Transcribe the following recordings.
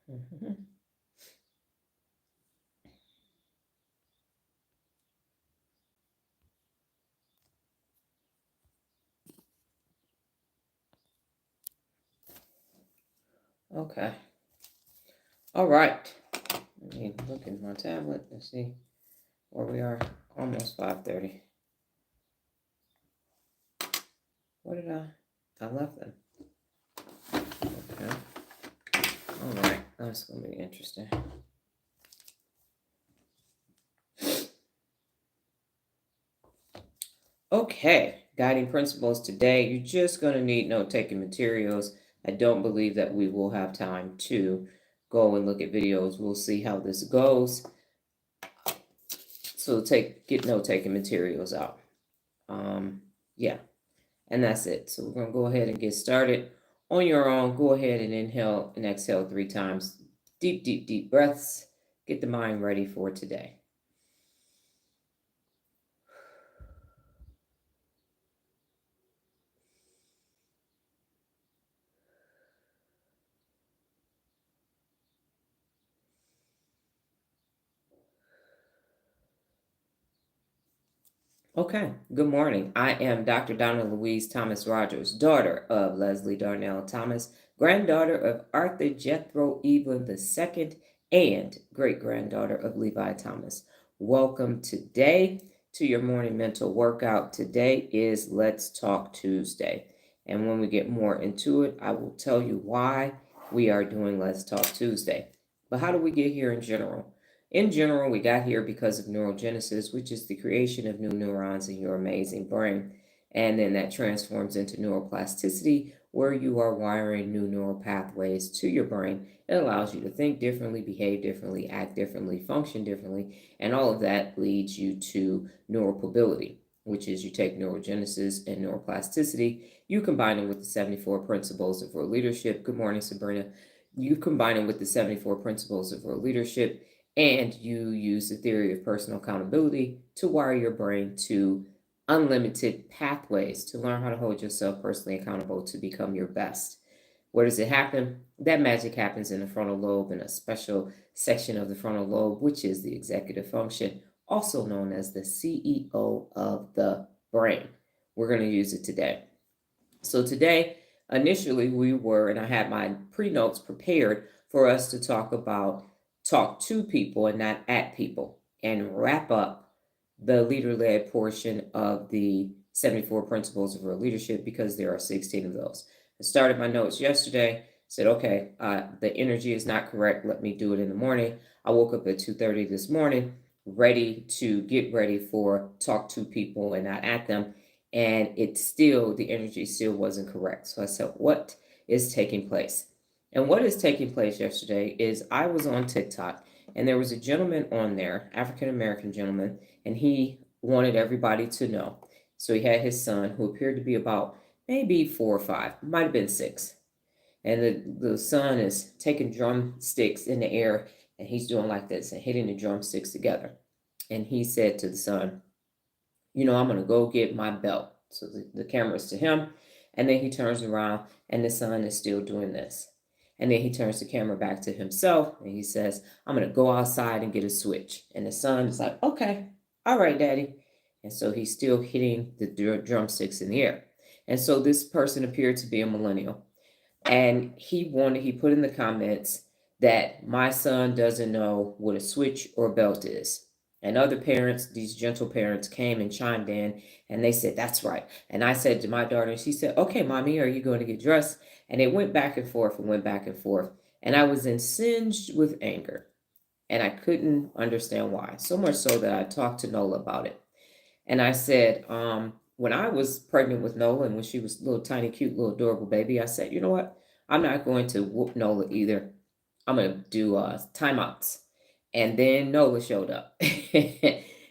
Mhm. Okay. All right. Let me look at my tablet and see where we are. Almost 5:30. What did I left them. Okay. All right. That's going to be interesting. Okay. Guiding principles today. You're just going to need note-taking materials. I don't believe that we will have time to go and look at videos. We'll see how this goes. So get note-taking materials out. Yeah. And that's it. So we're going to go ahead and get started. On your own, go ahead and inhale and exhale 3 times. Deep, deep, deep breaths. Get the mind ready for today. Okay, good morning. I am Dr. Donna Louise Thomas-Rodgers, daughter of Leslie Darnell Thomas, granddaughter of Arthur Jethro Evelyn II, and great-granddaughter of Levi Thomas. Welcome today to your morning mental workout. Today is Let's Talk Tuesday. And when we get more into it, I will tell you why we are doing Let's Talk Tuesday. But how do we get here in general? In general, we got here because of neurogenesis, which is the creation of new neurons in your amazing brain. And then that transforms into neuroplasticity, where you are wiring new neural pathways to your brain. It allows you to think differently, behave differently, act differently, function differently. And all of that leads you to neuropability, which is you take neurogenesis and neuroplasticity, you combine them with the 74 principles of real leadership. Good morning, Sabrina. You combine them with the 74 principles of real leadership, and you use the theory of personal accountability to wire your brain to unlimited pathways to learn how to hold yourself personally accountable to become your best. Where does it happen? That magic happens in the frontal lobe, in a special section of the frontal lobe, which is the executive function, also known as the CEO of the brain. We're going to use it today. So today, initially and I had my pre-notes prepared for us to talk to people and not at people, and wrap up the leader-led portion of the 74 principles of real leadership, because there are 16 of those. I started my notes yesterday, said, okay, the energy is not correct. Let me do it in the morning. I woke up at 2:30 this morning, get ready for talk to people and not at them. And the energy still wasn't correct. So I said, what is taking place? And what is taking place yesterday is I was on TikTok, and there was a gentleman on there, African-American gentleman, and he wanted everybody to know. So he had his son, who appeared to be about maybe 4 or 5, might have been 6. And the son is taking drumsticks in the air, and he's doing like this and hitting the drumsticks together. And he said to the son, I'm going to go get my belt. So the camera's to him. And then he turns around, and the son is still doing this. And then he turns the camera back to himself, and he says, I'm going to go outside and get a switch. And the son is like, okay, all right, daddy. And so he's still hitting the drumsticks in the air. And so this person appeared to be a millennial. And he put in the comments that my son doesn't know what a switch or belt is. And other parents, these gentle parents, came and chimed in, and they said, that's right. And I said to my daughter, she said, okay, mommy, are you going to get dressed? And it went back and forth and went back and forth. And I was incensed with anger, and I couldn't understand why. So much so that I talked to Nola about it. And I said, when I was pregnant with Nola, and when she was a little tiny, cute, little adorable baby, I said, you know what? I'm not going to whoop Nola either. I'm going to do timeouts. And then Nola showed up.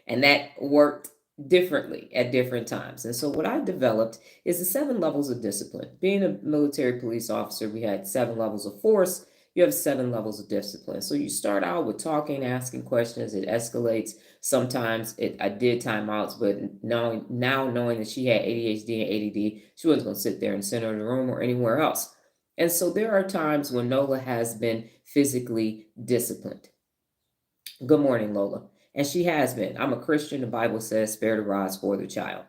And that worked differently at different times. And so what I developed is the 7 levels of discipline. Being a military police officer, we had 7 levels of force. You have 7 levels of discipline. So you start out with talking, asking questions. It escalates. Sometimes I did timeouts, but now knowing that she had ADHD and ADD, she wasn't going to sit there in the center of the room or anywhere else. And so there are times when Nola has been physically disciplined. Good morning, Lola. And she has been. I'm a Christian. The Bible says, spare the rod, spoil the child.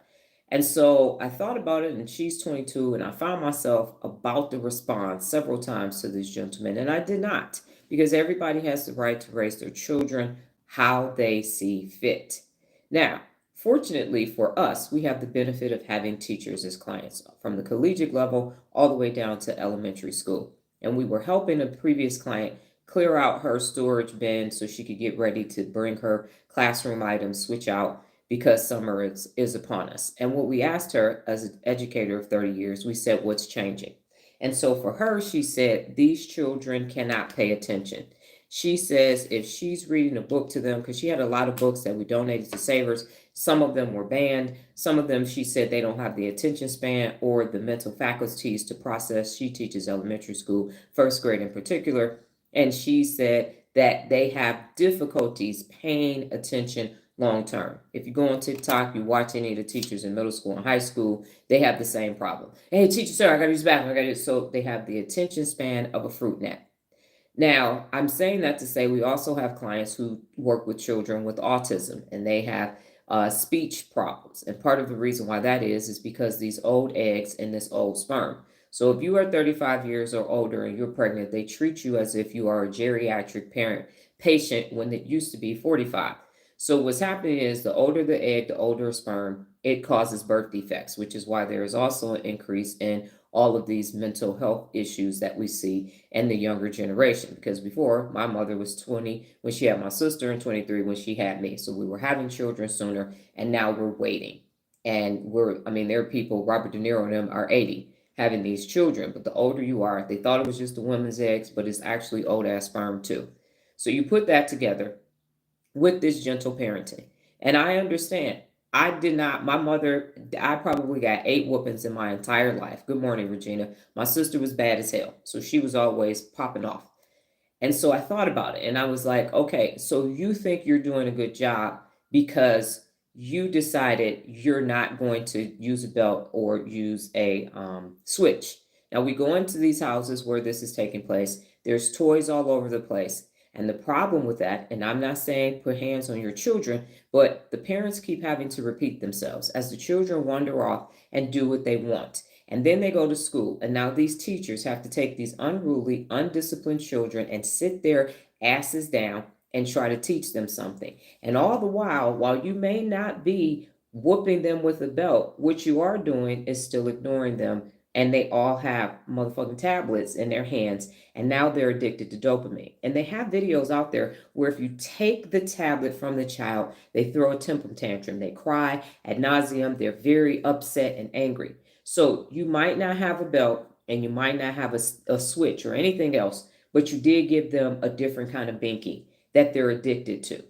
And so I thought about it, and she's 22, and I found myself about to respond several times to this gentleman, and I did not, because everybody has the right to raise their children how they see fit. Now, fortunately for us, we have the benefit of having teachers as clients from the collegiate level all the way down to elementary school. And we were helping a previous client clear out her storage bin so she could get ready to bring her classroom items, switch out because summer is upon us. And what we asked her as an educator of 30 years, we said, what's changing? And so for her, she said, these children cannot pay attention. She says if she's reading a book to them, because she had a lot of books that we donated to Savers, some of them were banned. Some of them, she said, they don't have the attention span or the mental faculties to process. She teaches elementary school, first grade in particular. And she said that they have difficulties paying attention long term. If you go on TikTok, you watch any of the teachers in middle school and high school, they have the same problem. Hey, teacher, sir, I got to use the bathroom. I got to. So they have the attention span of a fruit net. Now, I'm saying that to say we also have clients who work with children with autism, and they have speech problems. And part of the reason why that is because these old eggs and this old sperm. So if you are 35 years or older and you're pregnant, they treat you as if you are a geriatric patient when it used to be 45. So what's happening is the older the egg, the older sperm, it causes birth defects, which is why there is also an increase in all of these mental health issues that we see in the younger generation. Because before, my mother was 20 when she had my sister and 23 when she had me. So we were having children sooner, and now we're waiting. And there are people, Robert De Niro and them are 80 having these children. But the older you are, they thought it was just the women's eggs, but it's actually old ass sperm too. So you put that together with this gentle parenting. And I understand. I did not, my mother, I probably got 8 whoopings in my entire life. Good morning, Regina. My sister was bad as hell. So she was always popping off. And so I thought about it and I was like, okay, so you think you're doing a good job because you decided you're not going to use a belt or use a switch. Now we go into these houses where this is taking place. There's toys all over the place. And the problem with that, and I'm not saying put hands on your children, but the parents keep having to repeat themselves as the children wander off and do what they want. And then they go to school. And now these teachers have to take these unruly, undisciplined children and sit their asses down and try to teach them something. And all the while you may not be whooping them with a belt, what you are doing is still ignoring them. And they all have motherfucking tablets in their hands. And now they're addicted to dopamine. And they have videos out there where if you take the tablet from the child, they throw a temper tantrum. They cry ad nauseum. They're very upset and angry. So you might not have a belt and you might not have a switch or anything else, but you did give them a different kind of binky that they're addicted to.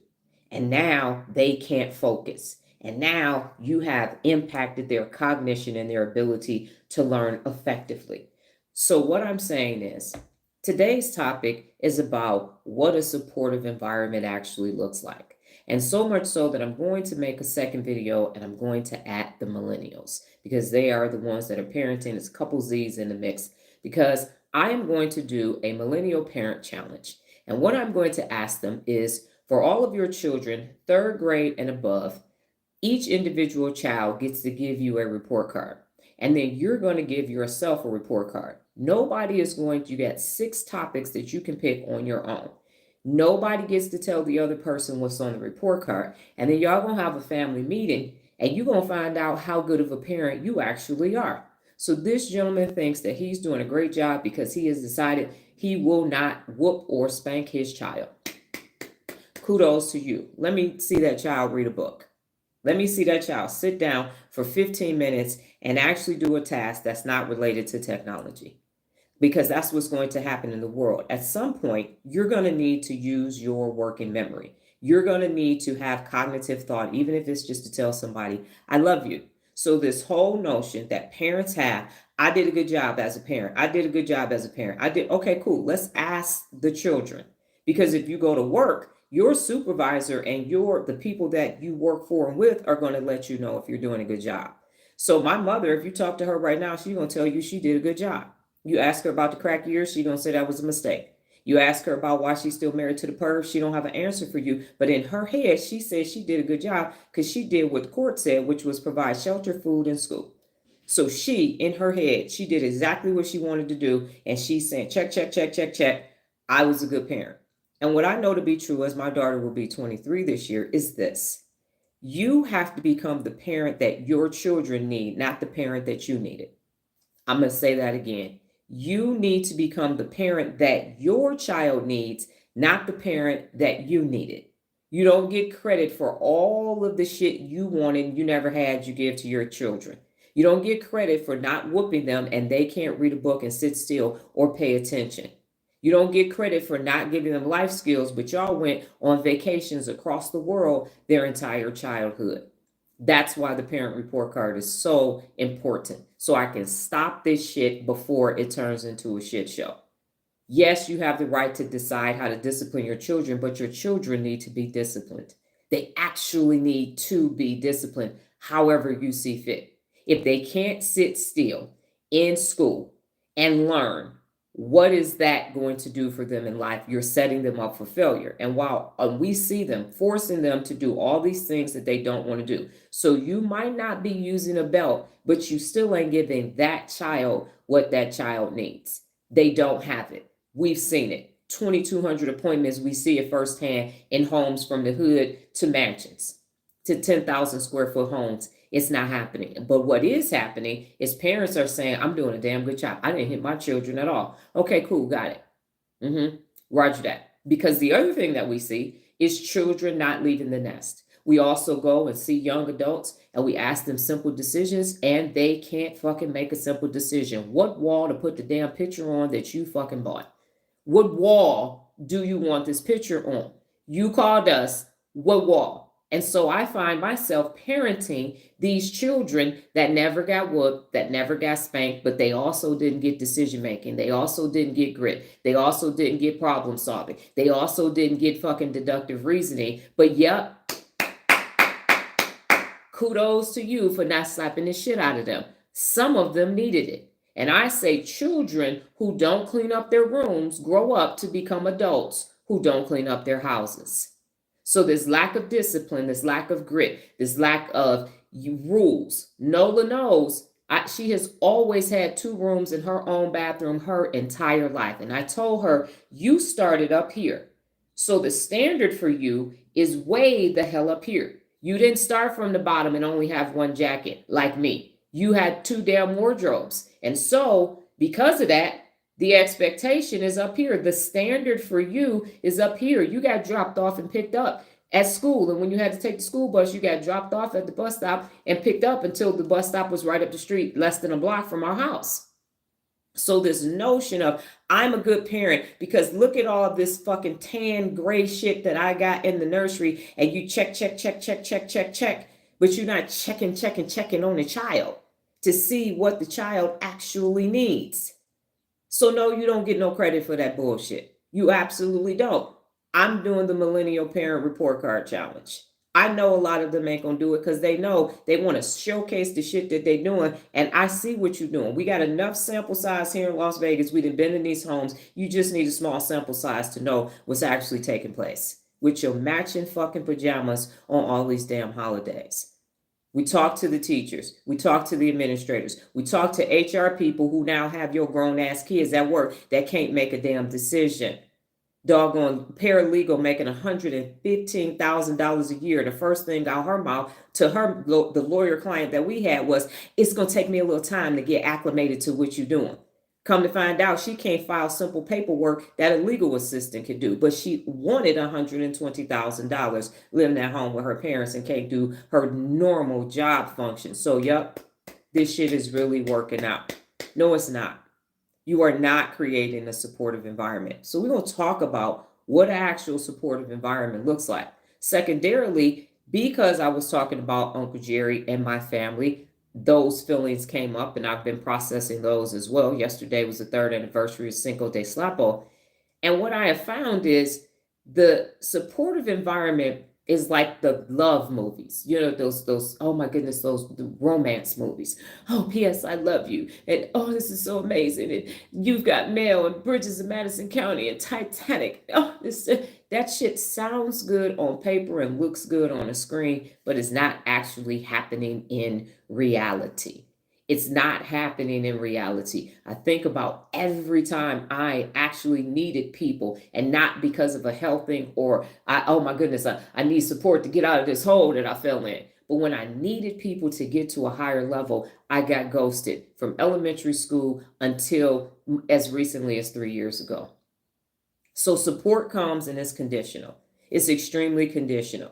And now they can't focus. And now you have impacted their cognition and their ability to learn effectively. So what I'm saying is today's topic is about what a supportive environment actually looks like. And so much so that I'm going to make a second video and I'm going to add the millennials because they are the ones that are parenting. There's a couple Z's in the mix because I am going to do a millennial parent challenge. And what I'm going to ask them is for all of your children, 3rd grade and above, each individual child gets to give you a report card. And then you're going to give yourself a report card. Nobody is going to get 6 topics that you can pick on your own. Nobody gets to tell the other person what's on the report card. And then y'all going to have a family meeting and you're going to find out how good of a parent you actually are. So this gentleman thinks that he's doing a great job because he has decided he will not whoop or spank his child. Kudos to you. Let me see that child read a book. Let me see that child sit down for 15 minutes and actually do a task that's not related to technology. Because that's what's going to happen in the world. At some point, you're going to need to use your working memory. You're going to need to have cognitive thought, even if it's just to tell somebody, I love you. So this whole notion that parents have, I did a good job as a parent. I did a good job as a parent. Okay, cool. Let's ask the children. Because if you go to work, your supervisor and the people that you work for and with are going to let you know if you're doing a good job. So my mother, if you talk to her right now, she's going to tell you she did a good job. You ask her about the crack years, she gonna say that was a mistake. You ask her about why she's still married to the perv, she don't have an answer for you. But in her head, she says she did a good job because she did what the court said, which was provide shelter, food, and school. So she, in her head, she did exactly what she wanted to do, and she's saying, check, check, check, check, check. I was a good parent. And what I know to be true, as my daughter will be 23 this year, is this: you have to become the parent that your children need, not the parent that you needed. I'm going to say that again. You need to become the parent that your child needs, not the parent that you needed. You don't get credit for all of the shit you wanted, you never had, you give to your children. You don't get credit for not whooping them and they can't read a book and sit still or pay attention. You don't get credit for not giving them life skills, but y'all went on vacations across the world their entire childhood. That's why the parent report card is so important. So I can stop this shit before it turns into a shit show. Yes, you have the right to decide how to discipline your children, but your children need to be disciplined. They actually need to be disciplined however you see fit. If they can't sit still in school and learn, what is that going to do for them in life? You're setting them up for failure. And while we see them forcing them to do all these things that they don't want to do, so you might not be using a belt, but you still ain't giving that child what that child needs. They don't have it. We've seen it. 2,200 appointments, we see it firsthand in homes from the hood to mansions to 10,000 square foot homes. It's not happening. But what is happening is parents are saying, I'm doing a damn good job. I didn't hit my children at all. Okay, cool, got it. Roger that. Because the other thing that we see is children not leaving the nest. We also go and see young adults and we ask them simple decisions and they can't fucking make a simple decision. What wall to put the damn picture on that you fucking bought? What wall do you want this picture on? You called us. What wall? And so I find myself parenting these children that never got whooped, that never got spanked, but they also didn't get decision making. They also didn't get grit. They also didn't get problem solving. They also didn't get fucking deductive reasoning. But yep, kudos to you for not slapping the shit out of them. Some of them needed it. And I say children who don't clean up their rooms grow up to become adults who don't clean up their houses. So this lack of discipline, this lack of grit, this lack of rules. Nola knows she has always had 2 rooms in her own bathroom her entire life. And I told her, you started up here. So the standard for you is way the hell up here. You didn't start from the bottom and only have 1 jacket like me. You had 2 damn wardrobes. And so because of that, the expectation is up here. The standard for you is up here. You got dropped off and picked up at school. And when you had to take the school bus, you got dropped off at the bus stop and picked up until the bus stop was right up the street, less than a block from our house. So this notion of I'm a good parent because look at all this fucking tan gray shit that I got in the nursery and you check, but you're not checking on the child to see what the child actually needs. So no, you don't get no credit for that bullshit. You absolutely don't. I'm doing the Millennial Parent Report Card Challenge. I know a lot of them ain't gonna do it because they know they want to showcase the shit that they're doing. And I see what you're doing. We got enough sample size here in Las Vegas. We done been in these homes. You just need a small sample size to know what's actually taking place with your matching fucking pajamas on all these damn holidays. We talk to the teachers. We talk to the administrators. We talk to HR people who now have your grown ass kids at work that can't make a damn decision. Doggone paralegal making $115,000 a year. The first thing out her mouth to her, the lawyer client that we had was, it's going to take me a little time to get acclimated to what you're doing. Come to find out, she can't file simple paperwork that a legal assistant could do, but she wanted $120,000 living at home with her parents and can't do her normal job function. So, yep, this shit is really working out. No, it's not. You are not creating a supportive environment. So we're going to talk about what an actual supportive environment looks like. Secondarily, because I was talking about Uncle Jerry and my family, those feelings came up and I've been processing those as well. Yesterday was the 3rd anniversary of Cinco de Slapo. And what I have found is the supportive environment is like the love movies, those, oh my goodness, the romance movies. Oh, P.S. I love you. And oh, this is so amazing. And You've Got Mail and Bridges of Madison County and Titanic. Oh, that shit sounds good on paper and looks good on a screen, but it's not actually happening in reality. It's not happening in reality. I think about every time I actually needed people, and not because of a health thing or oh my goodness, I need support to get out of this hole that I fell in. But when I needed people to get to a higher level, I got ghosted from elementary school until as recently as 3 years ago. So support comes and it's conditional. It's extremely conditional.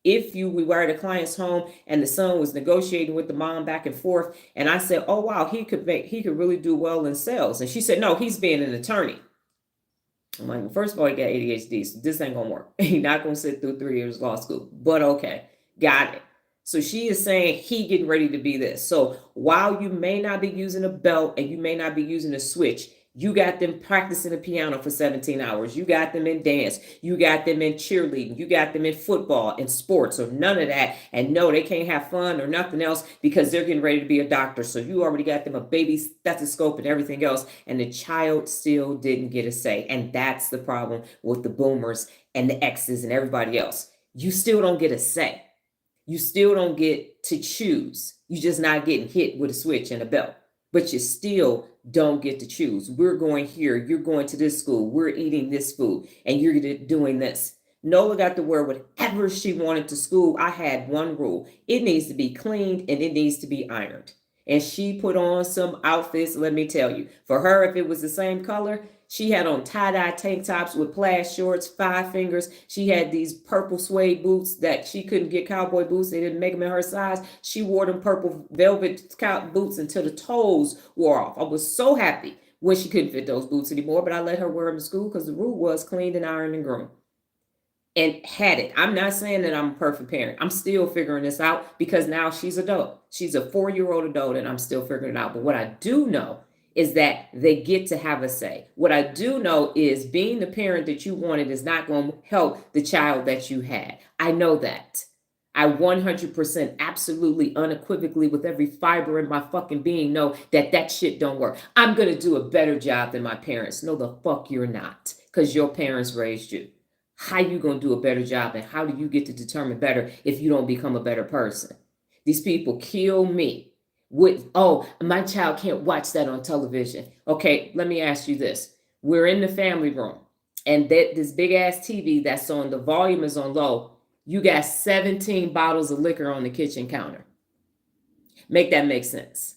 If we were at a client's home and the son was negotiating with the mom back and forth, and I said, "Oh wow, he could really do well in sales," and she said, "No, he's being an attorney." I'm like, well, first of all, he got ADHD, so this ain't gonna work. He's not gonna sit through 3 years of law school. But okay, got it. So she is saying he getting ready to be this. So while you may not be using a belt and you may not be using a switch, you got them practicing the piano for 17 hours. You got them in dance. You got them in cheerleading. You got them in football and sports or none of that. And no, they can't have fun or nothing else because they're getting ready to be a doctor. So you already got them a baby stethoscope and everything else. And the child still didn't get a say. And that's the problem with the boomers and the X's and everybody else. You still don't get a say. You still don't get to choose. You're just not getting hit with a switch and a belt. But you still don't get to choose. We're going here. You're going to this school. We're eating this food. And you're doing this. Nola got to wear whatever she wanted to school. I had one rule. It needs to be cleaned and it needs to be ironed. And she put on some outfits, let me tell you. For her, if it was the same color, she had on tie-dye tank tops with plaid shorts, 5 fingers. She had these purple suede boots that she couldn't get cowboy boots. They didn't make them in her size. She wore them purple velvet boots until the toes wore off. I was so happy when she couldn't fit those boots anymore, but I let her wear them to school because the rule was cleaned and ironed and groomed. And had it. I'm not saying that I'm a perfect parent. I'm still figuring this out because now she's adult. She's a 4-year-old adult and I'm still figuring it out. But what I do know is that they get to have a say. What I do know is being the parent that you wanted is not going to help the child that you had. I know that. I 100% absolutely unequivocally with every fiber in my fucking being know that shit don't work. I'm going to do a better job than my parents. No, the fuck you're not, because your parents raised you. How you going to do a better job, and how do you get to determine better if you don't become a better person? These people kill me with, oh, my child can't watch that on television. Okay, let me ask you this. We're in the family room, and this big ass TV that's on, the volume is on low. You got 17 bottles of liquor on the kitchen counter. Make that make sense.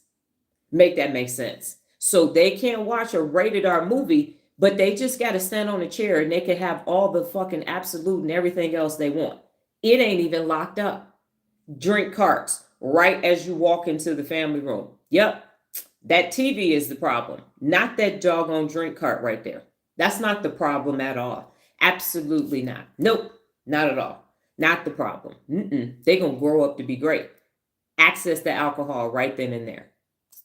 Make that make sense. So they can't watch a rated R movie, but they just got to stand on a chair and they can have all the fucking absolute and everything else they want. It ain't even locked up. Drink carts right as you walk into the family room. Yep, that TV is the problem, not that doggone drink cart right there. That's not the problem at all. Absolutely not. Nope, not at all. Not the problem. They're going to grow up to be great. Access the alcohol right then and there.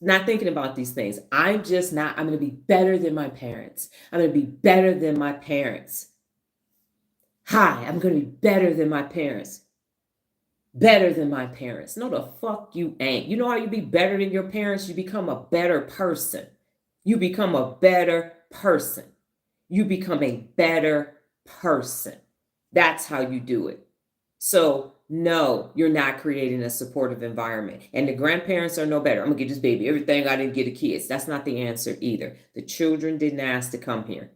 Not thinking about these things. I'm going to be better than my parents. I'm going to be better than my parents. Hi, I'm going to be better than my parents. Better than my parents. No, the fuck you ain't. You know how you be better than your parents? You become a better person. You become a better person. You become a better person. That's how you do it. So no, you're not creating a supportive environment. And the grandparents are no better. I'm going to get this baby everything I didn't get the kids. That's not the answer either. The children didn't ask to come here.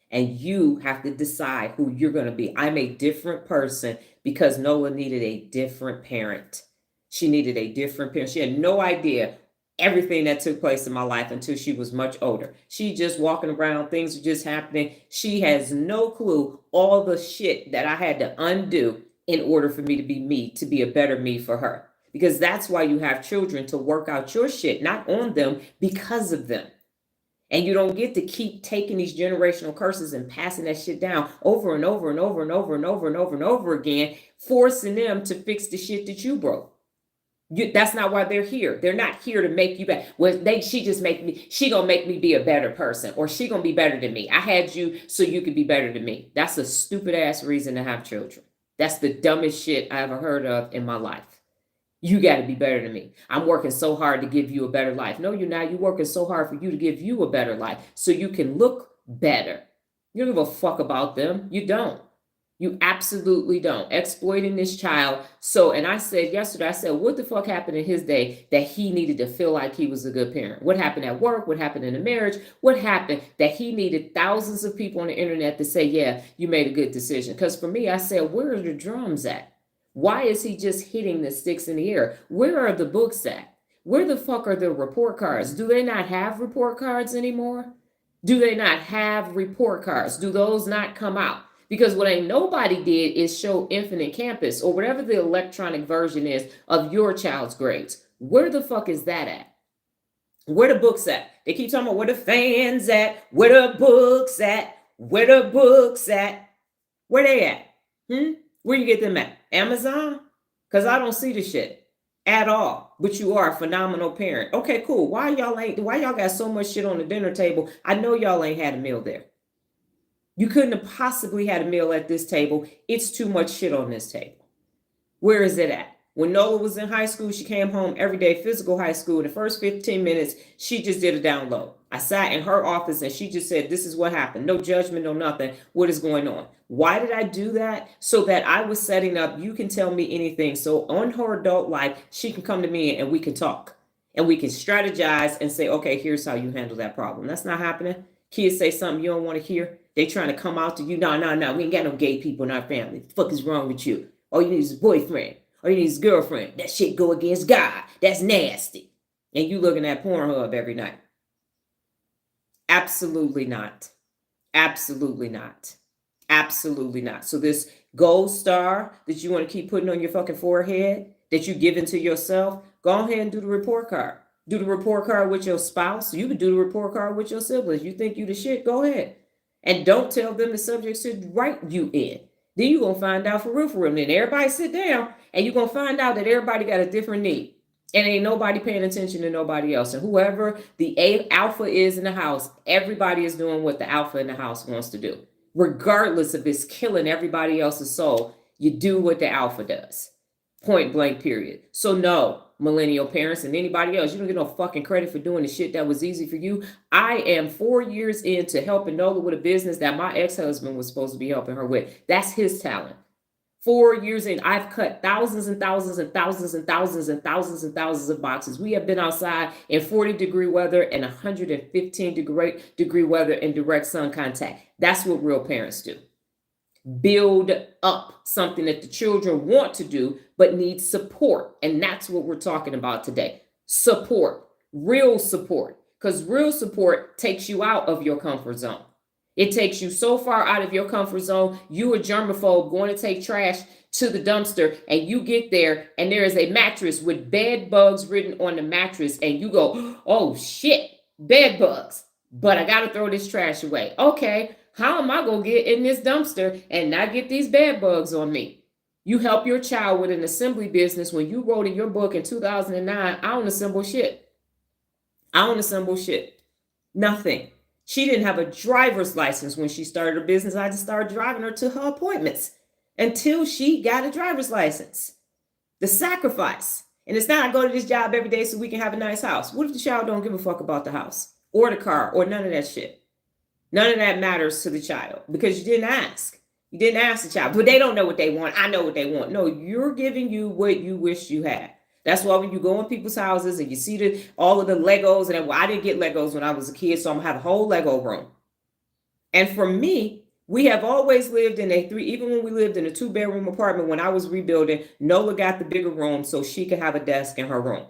And you have to decide who you're going to be. I'm a different person because Nola needed a different parent. She needed a different parent. She had no idea everything that took place in my life until she was much older. She just walking around, things are just happening. She has no clue all the shit that I had to undo in order for me, to be a better me for her. Because that's why you have children, to work out your shit, not on them, because of them. And you don't get to keep taking these generational curses and passing that shit down over and over and over and over and over and over and over again, forcing them to fix the shit that you broke. That's not why they're here. They're not here to make you better. Well, she gonna make me be a better person, or she gonna be better than me. I had you so you could be better than me. That's a stupid ass reason to have children. That's the dumbest shit I ever heard of in my life. You got to be better than me. I'm working so hard to give you a better life. No, you're not. You're working so hard for you to give you a better life so you can look better. You don't give a fuck about them. You don't. You absolutely don't. Exploiting this child. So, and I said yesterday, I said, what the fuck happened in his day that he needed to feel like he was a good parent? What happened at work? What happened in the marriage? What happened that he needed thousands of people on the internet to say, yeah, you made a good decision? Because for me, I said, where are the drums at? Why is he just hitting the sticks in the air? Where are the books at? Where the fuck are the report cards? Do they not have report cards anymore? Do they not have report cards? Do those not come out? Because what ain't nobody did is show Infinite Campus or whatever the electronic version is of your child's grades. Where the fuck is that at? Where the books at? They keep talking about where the fans at, where the books at, where the books at. Where they at? Where you get them at? Amazon? Because I don't see the shit at all. But you are a phenomenal parent. Okay, cool. Why y'all got so much shit on the dinner table? I know y'all ain't had a meal there. You couldn't have possibly had a meal at this table. It's too much shit on this table. Where is it at? When Nola was in high school, she came home every day, physical high school. In the first 15 minutes, she just did a download. I sat in her office and she just said, this is what happened. No judgment, no nothing. What is going on? Why did I do that? So that I was setting up, you can tell me anything. So on her adult life, she can come to me and we can talk. And we can strategize and say, okay, here's how you handle that problem. That's not happening. Kids say something you don't want to hear. They trying to come out to you. No. We ain't got no gay people in our family. What the fuck is wrong with you? All you need is a boyfriend. All you need is a girlfriend. That shit go against God. That's nasty. And you looking at Pornhub every night. Absolutely not. Absolutely not. Absolutely not. So this gold star that you want to keep putting on your fucking forehead, that you giving to yourself, go ahead and do the report card. Do the report card with your spouse. You can do the report card with your siblings. You think you the shit, go ahead. And don't tell them the subjects to write you in. Then you're going to find out for real. Then everybody sit down and you're going to find out that everybody got a different need. And ain't nobody paying attention to nobody else. And whoever the alpha is in the house, everybody is doing what the alpha in the house wants to do. Regardless if it's killing everybody else's soul, you do what the alpha does. Point blank, period. So no, millennial parents and anybody else, you don't get no fucking credit for doing the shit that was easy for you. I am 4 years into helping Nola with a business that my ex-husband was supposed to be helping her with. That's his talent. 4 years in, I've cut thousands and thousands and thousands and thousands and thousands and thousands of boxes. We have been outside in 40-degree weather and 115-degree weather in direct sun contact. That's what real parents do. Build up something that the children want to do, but need support. And that's what we're talking about today. Support, real support, because real support takes you out of your comfort zone. It takes you so far out of your comfort zone. You a germaphobe going to take trash to the dumpster and you get there and there is a mattress with bed bugs written on the mattress and you go, oh shit, bed bugs, but I got to throw this trash away. Okay. How am I going to get in this dumpster and not get these bed bugs on me? You help your child with an assembly business. When you wrote in your book in 2009, I don't assemble shit. Nothing. She didn't have a driver's license when she started her business. I just started driving her to her appointments until she got a driver's license. The sacrifice. And it's not I go to this job every day so we can have a nice house. What if the child don't give a fuck about the house or the car or none of that shit? None of that matters to the child because you didn't ask. You didn't ask the child, but they don't know what they want. I know what they want. No, you're giving you what you wish you had. That's why when you go in people's houses and you see all of the Legos, and I didn't get Legos when I was a kid, so I'm gonna have a whole Lego room. And for me, we have always lived in even when we lived in a 2-bedroom apartment, when I was rebuilding, Nola got the bigger room so she could have a desk in her room.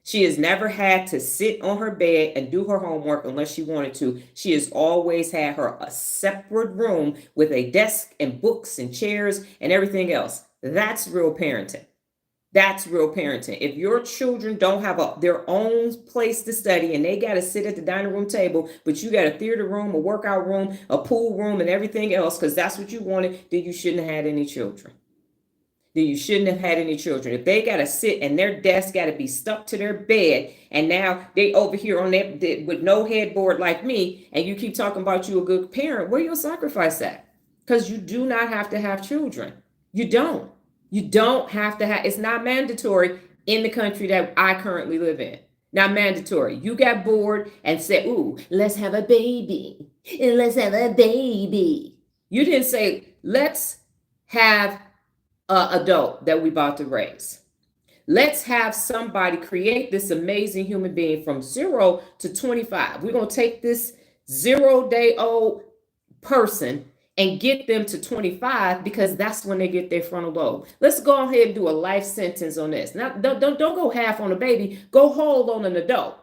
She has never had to sit on her bed and do her homework unless she wanted to. She has always had a separate room with a desk and books and chairs and everything else. That's real parenting. That's real parenting. If your children don't have their own place to study and they got to sit at the dining room table, but you got a theater room, a workout room, a pool room, and everything else because that's what you wanted, then you shouldn't have had any children. If they got to sit and their desk got to be stuck to their bed and now they over here on that with no headboard like me and you keep talking about you a good parent, where your sacrifice at? Because you do not have to have children. You don't. You don't have to have, it's not mandatory in the country that I currently live in. Not mandatory. You got bored and said, ooh, let's have a baby. Let's have a baby. You didn't say, let's have an adult that we about to raise. Let's have somebody create this amazing human being from 0 to 25. We're going to take this 0-day-old person and get them to 25 because that's when they get their frontal lobe. Let's go ahead and do a life sentence on this. Now, don't go half on a baby. Go whole on an adult.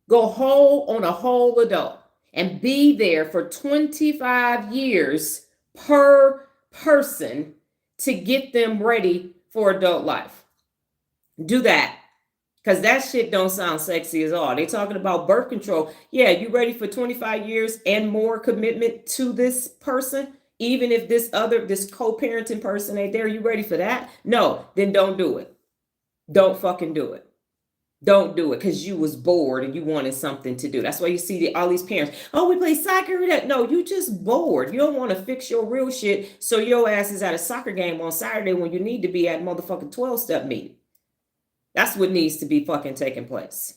Go whole on a whole adult and be there for 25 years per person to get them ready for adult life. Do that. Because that shit don't sound sexy at all. They talking about birth control. Yeah, you ready for 25 years and more commitment to this person? Even if this co-parenting person ain't there, you ready for that? No, then don't do it. Don't fucking do it. Don't do it because you was bored and you wanted something to do. That's why you see all these parents, oh, we play soccer. No, you just bored. You don't want to fix your real shit, so your ass is at a soccer game on Saturday when you need to be at motherfucking 12-step meeting. That's what needs to be fucking taking place.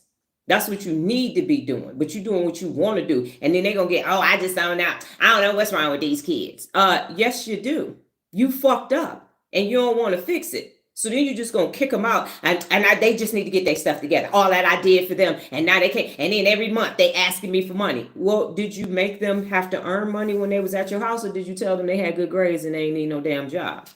That's what you need to be doing. But you're doing what you want to do. And then they're going to get, oh, I don't know what's wrong with these kids. Yes, you do. You fucked up and you don't want to fix it. So then you're just going to kick them out. They just need to get their stuff together. All that I did for them. And now they can't. And then every month they asking me for money. Well, did you make them have to earn money when they was at your house? Or did you tell them they had good grades and they ain't need no damn job?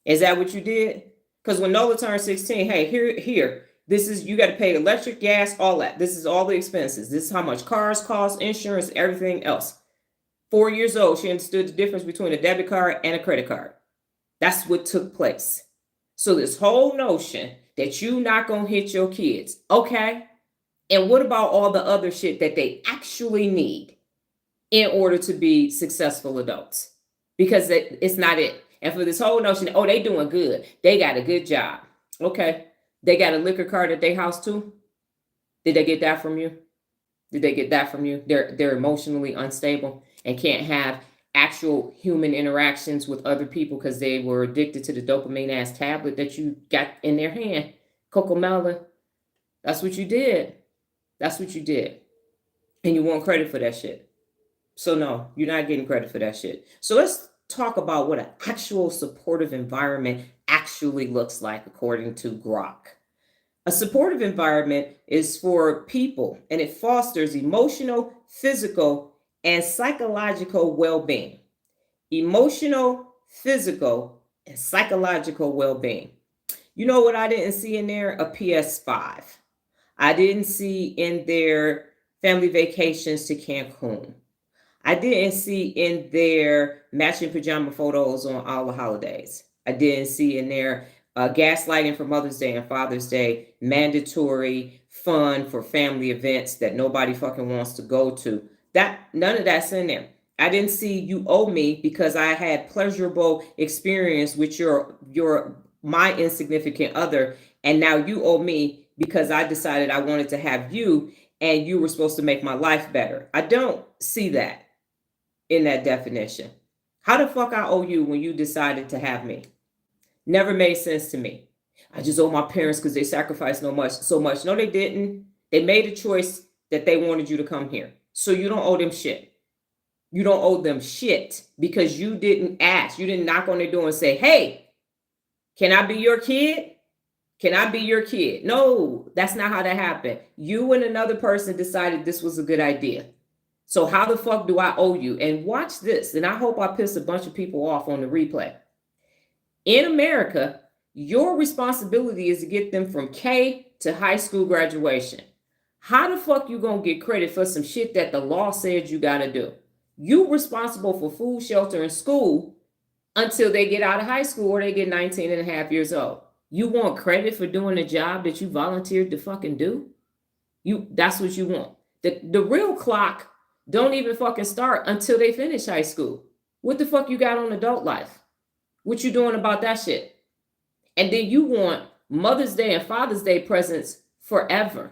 Is that what you did? Because when Nola turned 16, hey, here, this is, you got to pay electric, gas, all that. This is all the expenses. This is how much cars cost, insurance, everything else. 4 years old, she understood the difference between a debit card and a credit card. That's what took place. So this whole notion that you not going to hit your kids, okay? And what about all the other shit that they actually need in order to be successful adults? Because it's not it. And for this whole notion, oh, they doing good. They got a good job. Okay. They got a liquor card at their house too. Did they get that from you? Did they get that from you? They're emotionally unstable and can't have actual human interactions with other people because they were addicted to the dopamine ass tablet that you got in their hand. Cocomelon. That's what you did. That's what you did. And you want credit for that shit. So no, you're not getting credit for that shit. So let's talk about what an actual supportive environment actually looks like according to Grok. A supportive environment is for people and it fosters emotional, physical, and psychological well-being. Emotional, physical, and psychological well-being. You know what I didn't see in there? A PS5. I didn't see in there family vacations to Cancun. I didn't see in there matching pajama photos on all the holidays. I didn't see in there gaslighting for Mother's Day and Father's Day, mandatory fun for family events that nobody fucking wants to go to. None of that's in there. I didn't see you owe me because I had pleasurable experience with my insignificant other, and now you owe me because I decided I wanted to have you and you were supposed to make my life better. I don't see that in that definition. How the fuck I owe you when you decided to have me? Never made sense to me. I just owe my parents because they sacrificed so much. No, they didn't. They made a choice that they wanted you to come here. So you don't owe them shit. You don't owe them shit because you didn't ask. You didn't knock on their door and say, hey, can I be your kid? Can I be your kid? No, that's not how that happened. You and another person decided this was a good idea. So how the fuck do I owe you? And watch this. And I hope I piss a bunch of people off on the replay. In America, your responsibility is to get them from K to high school graduation. How the fuck you gonna get credit for some shit that the law said you gotta do? You responsible for food, shelter, and school until they get out of high school or they get 19 and a half years old. You want credit for doing a job that you volunteered to fucking do? That's what you want. The real clock don't even fucking start until they finish high school. What the fuck you got on adult life? What you doing about that shit? And then you want Mother's Day and Father's Day presents forever.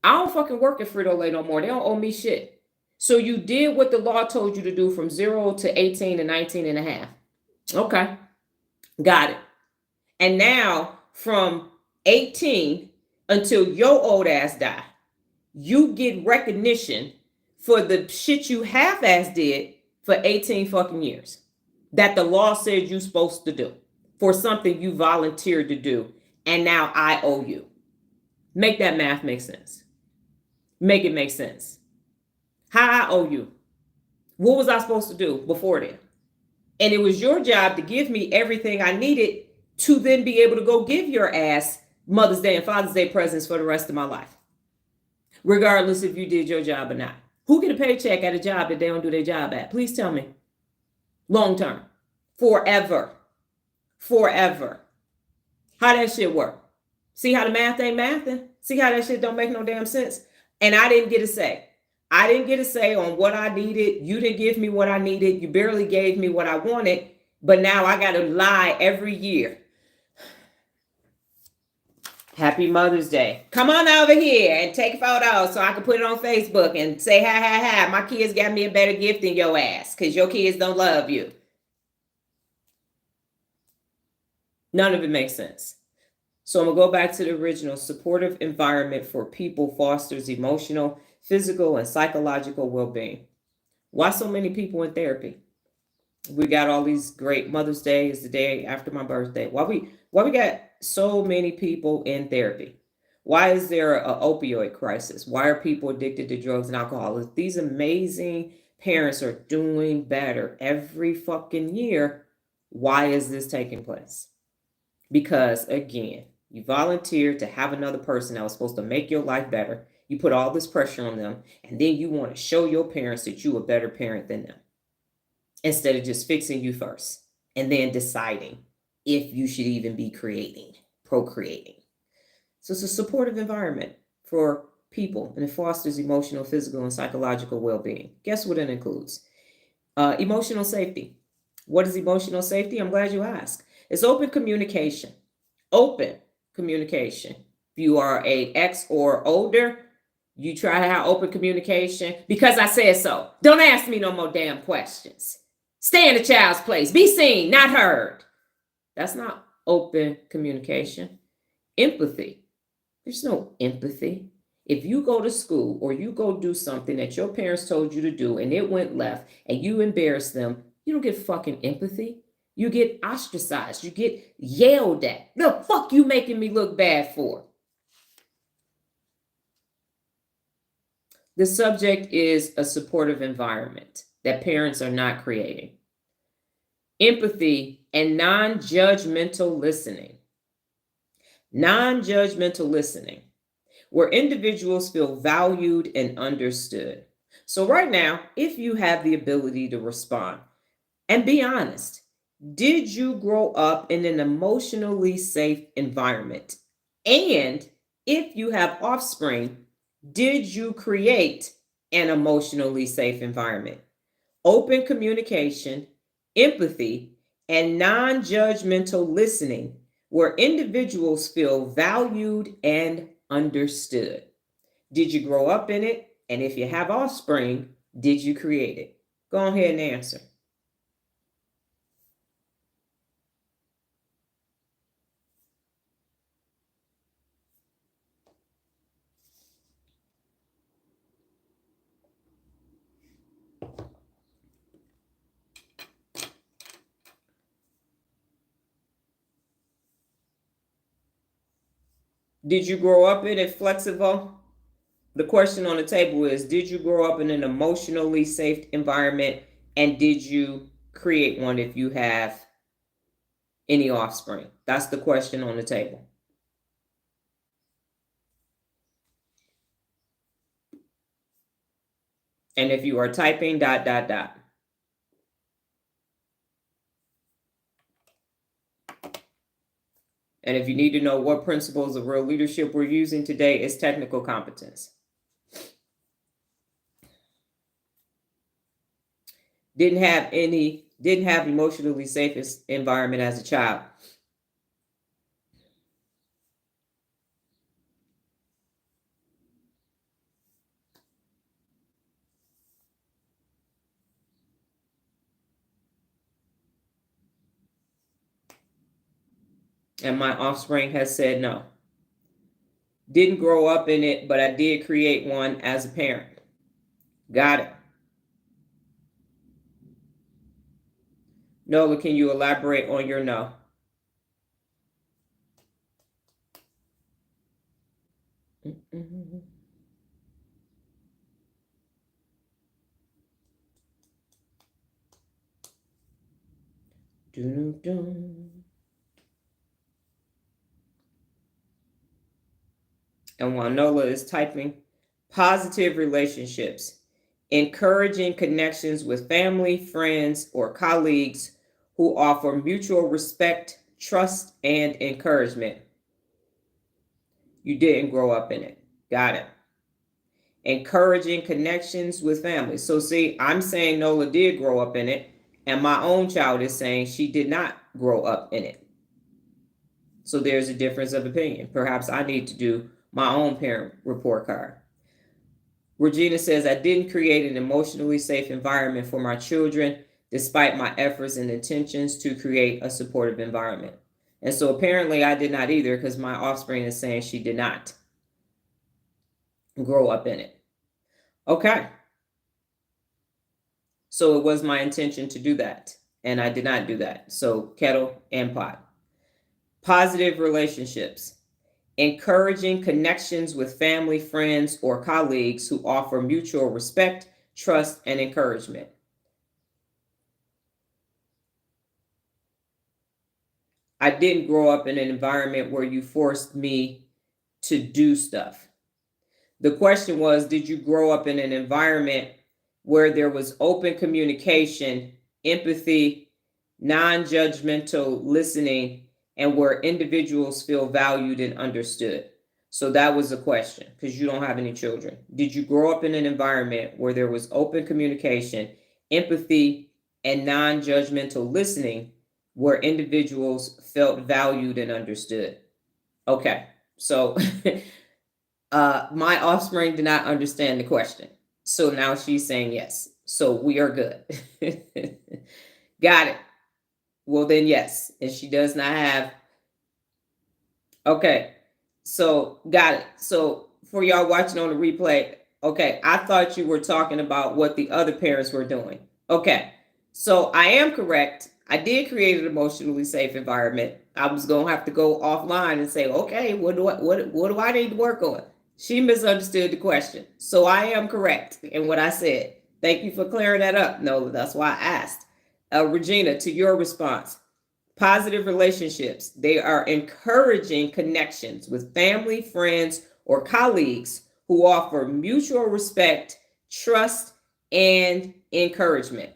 I don't fucking work at Frito-Lay no more. They don't owe me shit. So you did what the law told you to do from 0 to 18 and 19 and a half. Okay. Got it. And now from 18 until your old ass die, you get recognition for the shit you half-ass did for 18 fucking years that the law said you're supposed to do for something you volunteered to do, and now I owe you. Make that math make sense. Make it make sense. How I owe you. What was I supposed to do before then? And it was your job to give me everything I needed to then be able to go give your ass Mother's Day and Father's Day presents for the rest of my life, regardless if you did your job or not. Who get a paycheck at a job that they don't do their job at? Please tell me. Long term. Forever. Forever. How that shit work? See how the math ain't mathing? See how that shit don't make no damn sense? And I didn't get a say. I didn't get a say on what I needed. You didn't give me what I needed. You barely gave me what I wanted. But now I got to lie every year. Happy Mother's Day. Come on over here and take photos so I can put it on Facebook and say, ha, ha, ha, my kids got me a better gift than your ass because your kids don't love you. None of it makes sense. So I'm going to go back to the original. Supportive environment for people fosters emotional, physical, and psychological well-being. Why so many people in therapy? We got all these great Mother's Day is the day after my birthday. Why we got so many people in therapy? Why is there an opioid crisis? Why are people addicted to drugs and alcohol? If these amazing parents are doing better every fucking year, why is this taking place? Because again, you volunteered to have another person that was supposed to make your life better. You put all this pressure on them, and then you want to show your parents that you're a better parent than them, instead of just fixing you first and then deciding if you should even be procreating. So it's a supportive environment for people, and it fosters emotional, physical, and psychological well-being. Guess what it includes? Emotional safety. What is emotional safety? I'm glad you asked. It's open communication. Open communication. If you are a X or older, you try to have open communication because I said so. Don't ask me no more damn questions. Stay in the child's place. Be seen, not heard. That's not open communication. Empathy. There's no empathy. If you go to school or you go do something that your parents told you to do and it went left and you embarrass them, you don't get fucking empathy. You get ostracized. You get yelled at. The fuck you making me look bad for? The subject is a supportive environment that parents are not creating. Empathy and non-judgmental listening. Non-judgmental listening, where individuals feel valued and understood. So right now, if you have the ability to respond and be honest, did you grow up in an emotionally safe environment? And if you have offspring, did you create an emotionally safe environment? Open communication, empathy, and non-judgmental listening, where individuals feel valued and understood. Did you grow up in it? And if you have offspring, did you create it? Go ahead and answer. Did you grow up in it, flexible? The question on the table is, did you grow up in an emotionally safe environment, and did you create one if you have any offspring? That's the question on the table. And if you are typing ... And if you need to know what principles of real leadership we're using today, it's technical competence. Didn't have emotionally safest environment as a child. And my offspring has said no. Didn't grow up in it, but I did create one as a parent. Got it. Nola, can you elaborate on your no? And while Nola is typing, positive relationships, encouraging connections with family, friends, or colleagues who offer mutual respect, trust, and encouragement. You didn't grow up in it. Got it. Encouraging connections with family. So see, I'm saying Nola did grow up in it, and my own child is saying she did not grow up in it. So there's a difference of opinion. Perhaps I need to do my own parent report card. Regina says, I didn't create an emotionally safe environment for my children, despite my efforts and intentions to create a supportive environment. And so apparently I did not either, because my offspring is saying she did not grow up in it. Okay. So it was my intention to do that, and I did not do that. So kettle and pot. Positive relationships. Encouraging connections with family, friends, or colleagues who offer mutual respect, trust, and encouragement. I didn't grow up in an environment where you forced me to do stuff. The question was, did you grow up in an environment where there was open communication, empathy, non-judgmental listening, and where individuals feel valued and understood? So that was the question, because you don't have any children. Did you grow up in an environment where there was open communication, empathy, and non-judgmental listening, where individuals felt valued and understood? Okay, so my offspring did not understand the question. So now she's saying yes. So we are good. Got it. Well, then yes. And she does not have. Okay. So got it. So for y'all watching on the replay, okay, I thought you were talking about what the other parents were doing. Okay. So I am correct. I did create an emotionally safe environment. I was gonna have to go offline and say, okay, what do I need to work on? She misunderstood the question. So I am correct in what I said. Thank you for clearing that up, Nola. That's why I asked. Regina, to your response. Positive relationships. They are encouraging connections with family, friends, or colleagues who offer mutual respect, trust, and encouragement.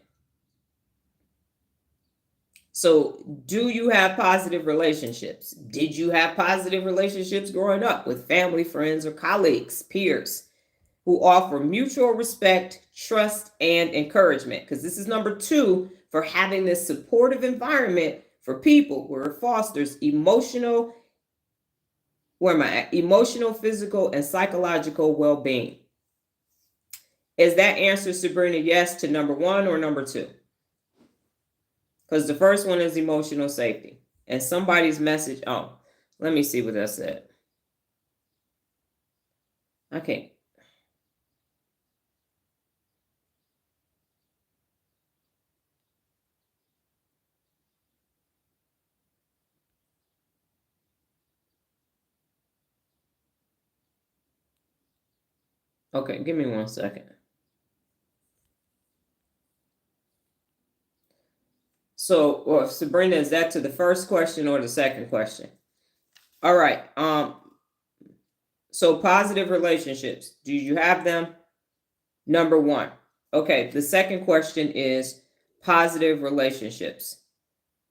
So, do you have positive relationships? Did you have positive relationships growing up with family, friends, or colleagues, peers who offer mutual respect, trust, and encouragement? Because this is number 2 for having this supportive environment for people where it fosters emotional, physical, and psychological well-being. Is that answer, Sabrina, yes to number 1 or number 2? Because the first one is emotional safety. And somebody's message, let me see what that said. Okay. Okay, give me 1 second. So, Sabrina, is that to the first question or the second question? All right. So positive relationships, do you have them? Number 1. Okay, the second question is positive relationships.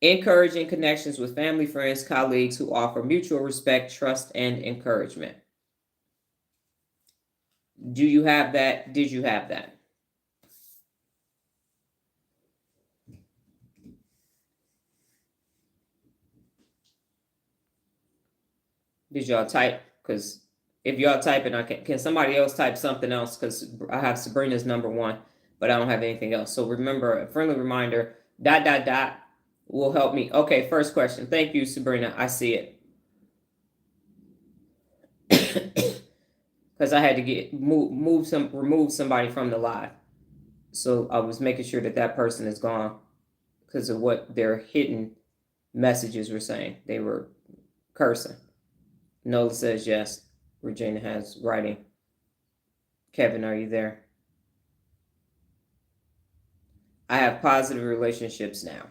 Encouraging connections with family, friends, colleagues who offer mutual respect, trust, and encouragement. Do you have that? Did you have that? Did y'all type? Because if y'all typing, can somebody else type something else? Because I have Sabrina's number 1, but I don't have anything else. So remember, a friendly reminder, ... will help me. Okay, first question. Thank you, Sabrina. I see it. Because I had to remove somebody from the live. So I was making sure that person is gone because of what their hidden messages were saying. They were cursing. Nola says yes. Regina has writing. Kevin, are you there? I have positive relationships now.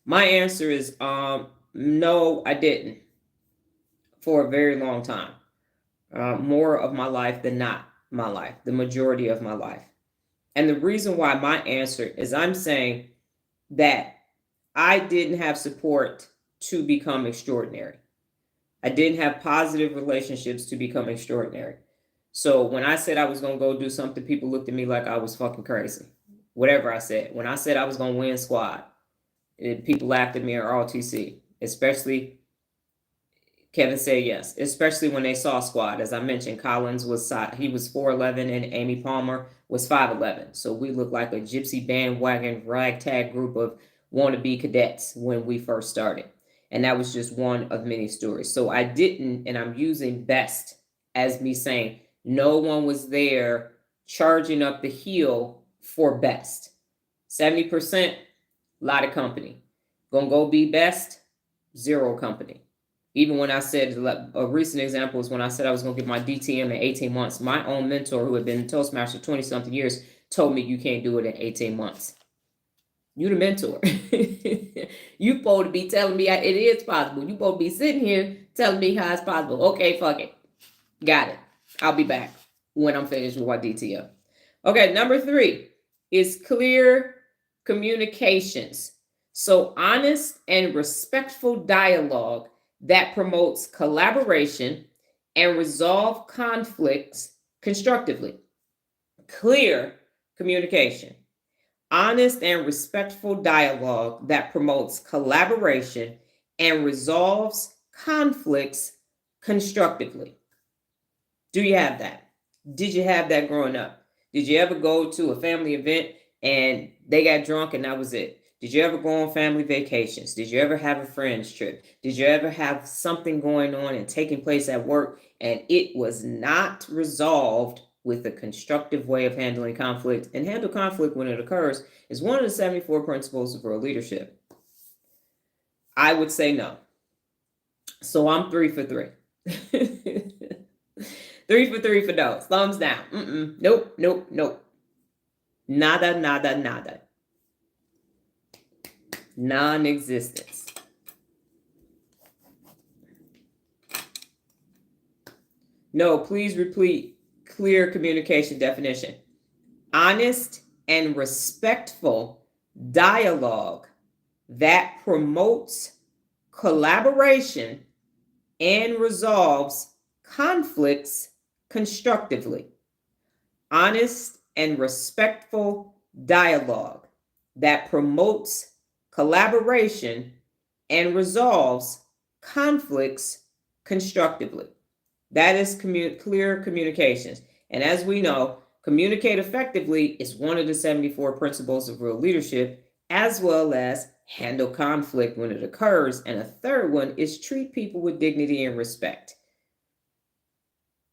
My answer is no, I didn't for a very long time. More of my life than not my life, the majority of my life. And the reason why my answer is I'm saying that I didn't have support to become extraordinary. I didn't have positive relationships to become extraordinary. So when I said I was going to go do something, people looked at me like I was fucking crazy. Whatever I said. When I said I was going to win squad, people laughed at me at ROTC, especially Kevin said yes, especially when they saw squad. As I mentioned, Collins he was 4'11" and Amy Palmer was 5'11". So we looked like a gypsy bandwagon ragtag group of wannabe cadets when we first started. And that was just one of many stories. So I didn't, and I'm using best as me saying, no one was there charging up the heel for best. 70%, lot of company. Gonna go be best, zero company. Even when I said, a recent example is when I said I was going to get my DTM in 18 months. My own mentor, who had been Toastmaster 20-something years, told me you can't do it in 18 months. You the mentor. You supposed to be telling me it is possible. You supposed to be sitting here telling me how it's possible. Okay, fuck it. Got it. I'll be back when I'm finished with my DTM. Okay, number 3 is clear communications. So honest and respectful dialogue that promotes collaboration and resolve conflicts constructively. Clear communication. Honest and respectful dialogue that promotes collaboration and resolves conflicts constructively. Do you have that? Did you have that growing up? Did you ever go to a family event and they got drunk and that was it? Did you ever go on family vacations? Did you ever have a friend's trip? Did you ever have something going on and taking place at work and it was not resolved with a constructive way of handling conflict? And handle conflict when it occurs is one of the 74 principles of world leadership. I would say no. So I'm 3 for 3. 3 for 3 for those. Thumbs down. Nope. Nada. Non-existence. No, please repeat clear communication definition. Honest and respectful dialogue that promotes collaboration and resolves conflicts constructively. Honest and respectful dialogue that promotes collaboration and resolves conflicts constructively. That is clear communications. And as we know, communicate effectively is one of the 74 principles of real leadership, as well as handle conflict when it occurs. And a third one is treat people with dignity and respect.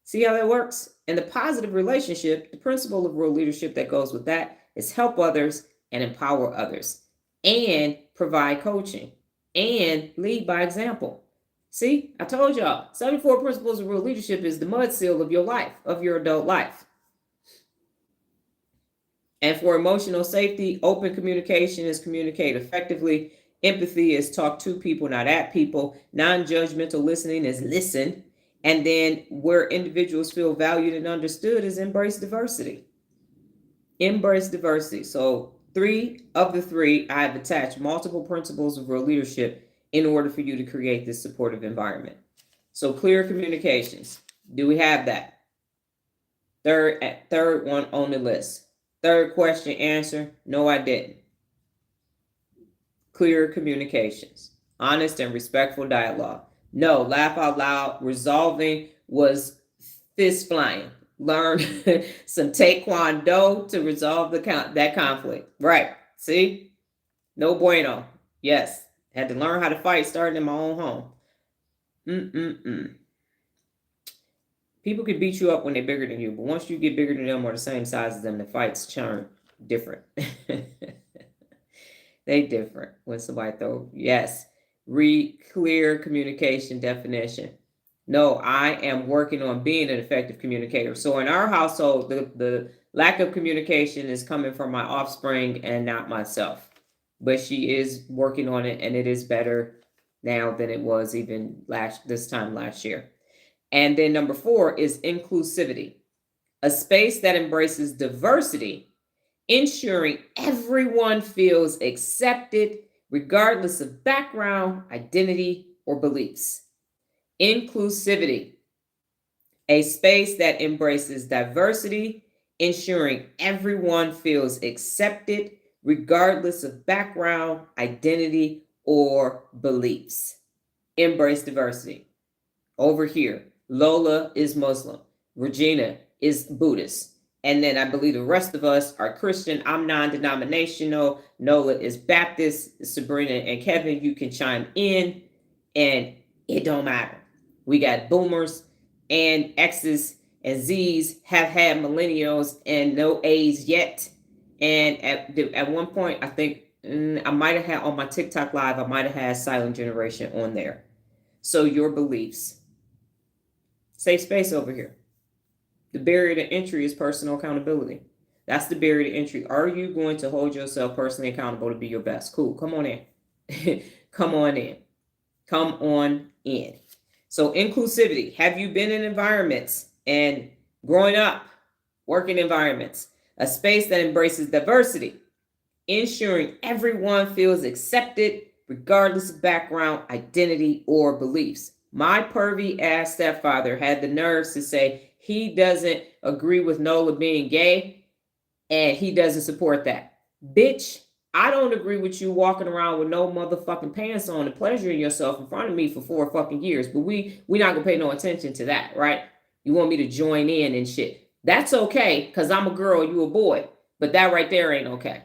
See how that works? And the positive relationship, the principle of real leadership that goes with that is help others and empower others and provide coaching and lead by example. See, I told y'all, 74 principles of real leadership is the mud seal of your life, of your adult life. And for emotional safety, open communication is communicate effectively. Empathy is talk to people, not at people. Non-judgmental listening is listen. And then where individuals feel valued and understood is embrace diversity. Embrace diversity. So 3 of the 3, I have attached multiple principles of real leadership in order for you to create this supportive environment. So clear communications. Do we have that? Third one on the list. Third question answer, no, I didn't. Clear communications. Honest and respectful dialogue. No, laugh out loud. Resolving was fist flying. learn some taekwondo to resolve that conflict. Right. See? No bueno. Yes. Had to learn how to fight starting in my own home. People can beat you up when they're bigger than you, but once you get bigger than them or the same size as them, the fights turn different. They different when somebody throw. Yes. Read clear communication definition. No, I am working on being an effective communicator. So in our household, the lack of communication is coming from my offspring and not myself. But she is working on it, and it is better now than it was even this time last year. And then number 4 is inclusivity, a space that embraces diversity, ensuring everyone feels accepted regardless of background, identity, or beliefs. Inclusivity, a space that embraces diversity, ensuring everyone feels accepted regardless of background, identity, or beliefs. Embrace diversity. Over here, Lola is Muslim. Regina is Buddhist. And then I believe the rest of us are Christian. I'm non-denominational. Nola is Baptist. Sabrina and Kevin, you can chime in. And it don't matter. We got boomers and X's and Z's, have had millennials and no A's yet. And at one point, I think I might have had on my TikTok live, I might have had silent generation on there. So your beliefs. Safe space over here. The barrier to entry is personal accountability. That's the barrier to entry. Are you going to hold yourself personally accountable to be your best? Cool. Come on in. Come on in. Come on in. So inclusivity. Have you been in environments and growing up, working environments, a space that embraces diversity, ensuring everyone feels accepted regardless of background, identity, or beliefs? My pervy ass stepfather had the nerves to say he doesn't agree with Nola being gay and he doesn't support that. Bitch, I don't agree with you walking around with no motherfucking pants on and pleasuring yourself in front of me for 4 fucking years, but we not gonna pay no attention to that, right? You want me to join in and shit. That's okay, because I'm a girl, you a boy. But that right there ain't okay.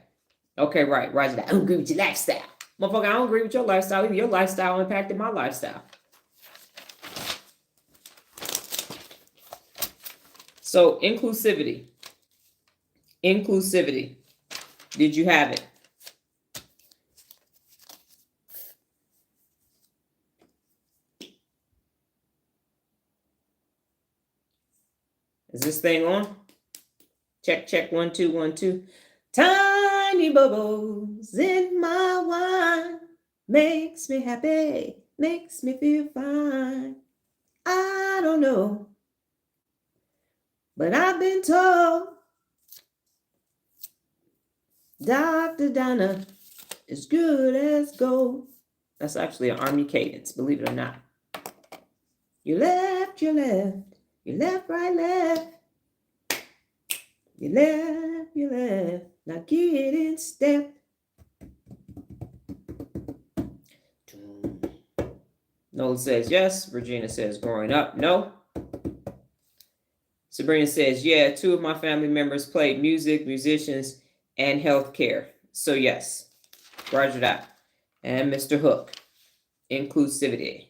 Okay, right, Roger that. I don't agree with your lifestyle. Motherfucker, I don't agree with your lifestyle. Either your lifestyle impacted my lifestyle. So inclusivity. Inclusivity. Did you have it? Is this thing on? Check, check, 1, 2, 1, 2. Tiny bubbles in my wine makes me happy, makes me feel fine. I don't know, but I've been told Dr. Donna is good as gold. That's actually an army cadence, believe it or not. You left, you left, you left, right, left. You left, you left. Now get in step. Noel says yes. Regina says growing up, no. Sabrina says, yeah, 2 of my family members played music, musicians, and healthcare. So yes, Roger that. And Mr. Hook, inclusivity.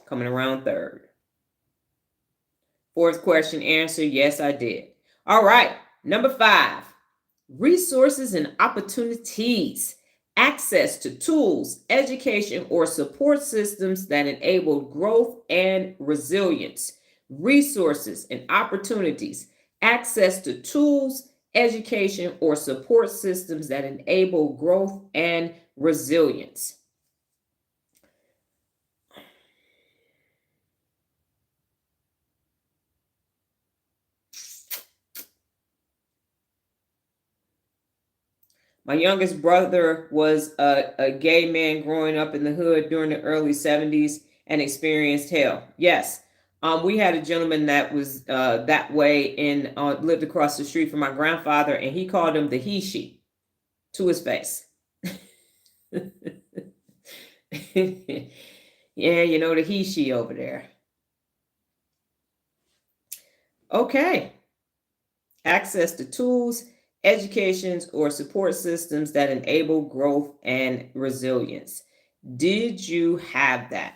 Coming around 3rd. 4th question answer, yes, I did. All right, number 5, resources and opportunities. Access to tools, education, or support systems that enable growth and resilience. Resources and opportunities. Access to tools, education, or support systems that enable growth and resilience. My youngest brother was a gay man growing up in the hood during the early 70s and experienced hell. Yes. We had a gentleman that was that way and lived across the street from my grandfather, and he called him the he-she to his face. Yeah, you know the he, she over there. Okay. Access to tools, educations, or support systems that enable growth and resilience. Did you have that?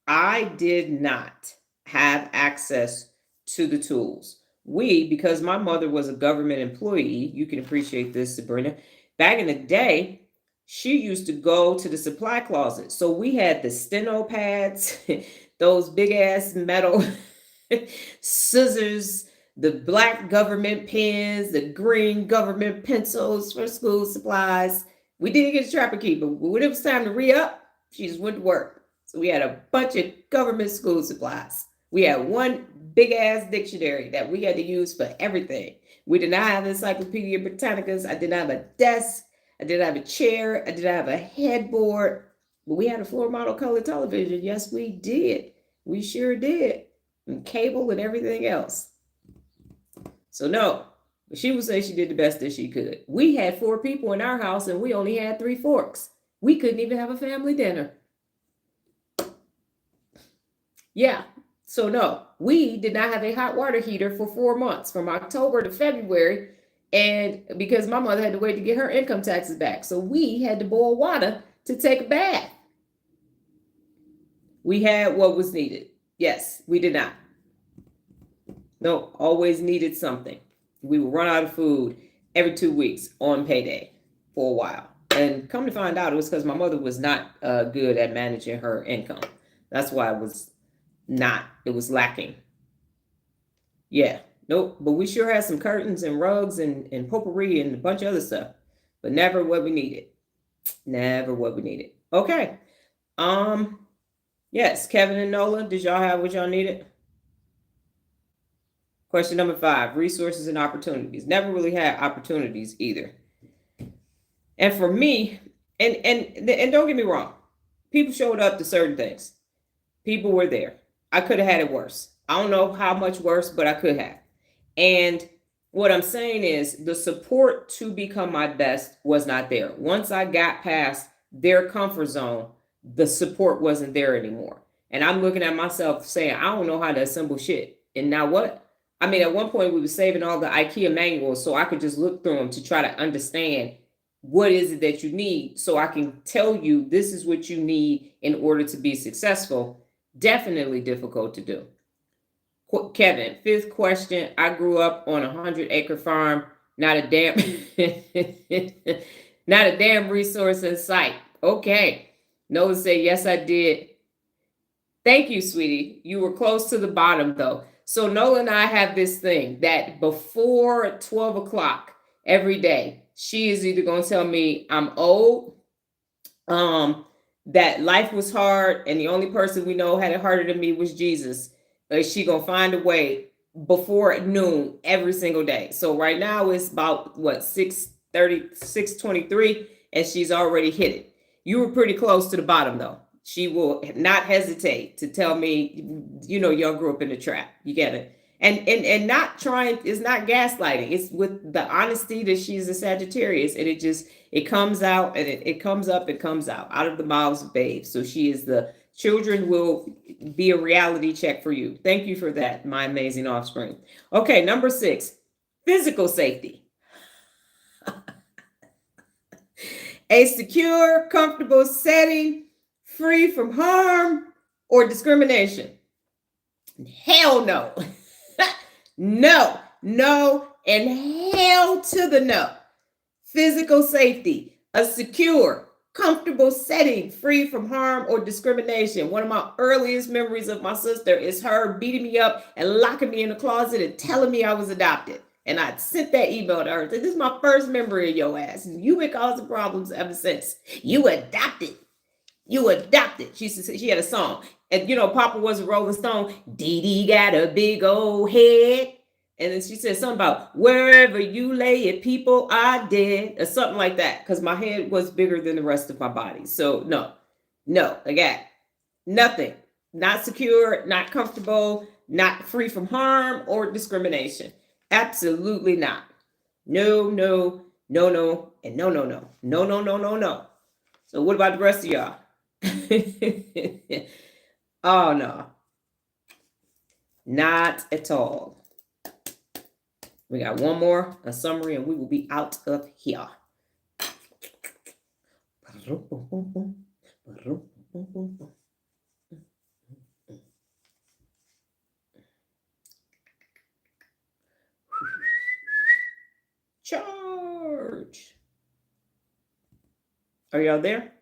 I did not have access to the tools. Because my mother was a government employee, you can appreciate this, Sabrina. Back in the day, she used to go to the supply closet. So we had the steno pads, those big ass metal scissors, the black government pens, the green government pencils for school supplies. We did get a trapper key, but when it was time to re-up, she just went to work. So we had a bunch of government school supplies. We had one big ass dictionary that we had to use for everything. We did not have Encyclopedia Britannicas. I did not have a desk. I did not have a chair. I did not have a headboard. But we had a floor model color television. Yes, we did. We sure did. And cable and everything else. So no, she would say she did the best that she could. We had 4 people in our house and we only had 3 forks. We couldn't even have a family dinner. Yeah. So no, we did not have a hot water heater for 4 months, from October to February, and because my mother had to wait to get her income taxes back. So we had to boil water to take a bath. We had what was needed. Yes, we did not. No, always needed something. We would run out of food every 2 weeks on payday for a while. And come to find out, it was because my mother was not good at managing her income. That's why it was lacking. Yeah, nope. But we sure had some curtains and rugs and potpourri and a bunch of other stuff, but never what we needed. Never what we needed. Okay. Yes, Kevin and Nola, did y'all have what y'all needed? Question number 5, resources and opportunities. Never really had opportunities either. And for me, and don't get me wrong, people showed up to certain things. People were there. I could have had it worse. I don't know how much worse, but I could have. And what I'm saying is the support to become my best was not there. Once I got past their comfort zone, the support wasn't there anymore. And I'm looking at myself saying, I don't know how to assemble shit. And now what? I mean, at one point we were saving all the IKEA manuals so I could just look through them to try to understand what is it that you need, so I can tell you this is what you need in order to be successful. Definitely difficult to do. Kevin, 5th question. I grew up on a 100-acre farm. Not a damn, not a damn resource in sight. Okay. Noah said, yes, I did. Thank you, sweetie. You were close to the bottom, though. So Nola and I have this thing that before 12 o'clock every day, she is either going to tell me I'm old, that life was hard, and the only person we know had it harder than me was Jesus. She going to find a way before noon every single day. So right now it's about, what, 6:30, 6:23, and she's already hit it. You were pretty close to the bottom, though. She will not hesitate to tell me, y'all grew up in the trap. You get it? And not trying, it's not gaslighting. It's with the honesty that she's a Sagittarius, and it comes out, and it comes up, it comes out of the mouths of babes. So she is the children will be a reality check for you. Thank you for that, my amazing offspring. Okay, number 6, physical safety. A secure, comfortable setting, free from harm or discrimination. Hell no. No, and hell to the no. Physical safety, a secure, comfortable setting, free from harm or discrimination. One of my earliest memories of my sister is her beating me up and locking me in the closet and telling me I was adopted. And I sent that email to her. This is my first memory of your ass. You've been causing problems ever since. You adopted. She had a song. And Papa was a Rolling Stone. Dee Dee got a big old head. And then she said something about wherever you lay it, people are dead, or something like that. Because my head was bigger than the rest of my body. So no, I got nothing. Not secure, not comfortable, not free from harm or discrimination. Absolutely not. No, and no. So what about the rest of y'all? Oh, no. Not at all. We got one more, a summary, and we will be out of here. Charge. Are y'all there?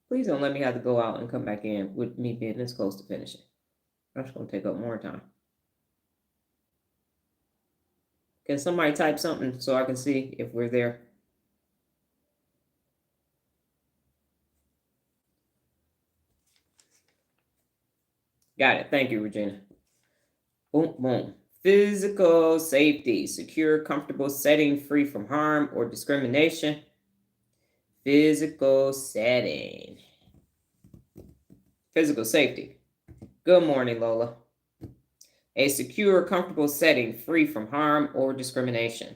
Please don't let me have to go out and come back in with me being this close to finishing. That's going to take up more time. Can somebody type something so I can see if we're there? Got it. Thank you, Regina. Boom, boom. Physical safety, secure, comfortable setting, free from harm or discrimination. Physical setting. Physical safety. Good morning, Lola. A secure, comfortable setting, free from harm or discrimination.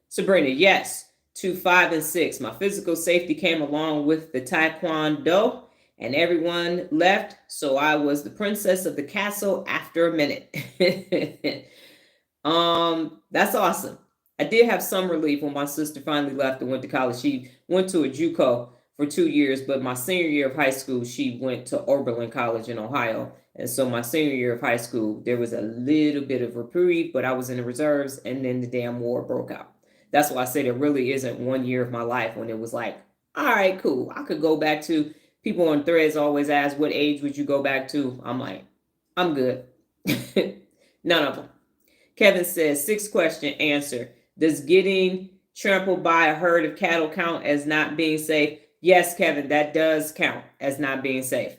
Sabrina, yes. To 5 and 6. My physical safety came along with the Taekwondo, and everyone left, so I was the princess of the castle after a minute. That's awesome. I did have some relief when my sister finally left and went to college. She went to a JUCO for 2 years, but my senior year of high school, she went to Oberlin College in Ohio. And so my senior year of high school, there was a little bit of reprieve, but I was in the reserves, and then the damn war broke out. That's why I say there really isn't 1 year of my life when it was like, all right, cool. I could go back to, people on threads always ask, what age would you go back to? I'm like, I'm good. None of them. Kevin says, 6th question, answer. Does getting trampled by a herd of cattle count as not being safe? Yes, Kevin, that does count as not being safe.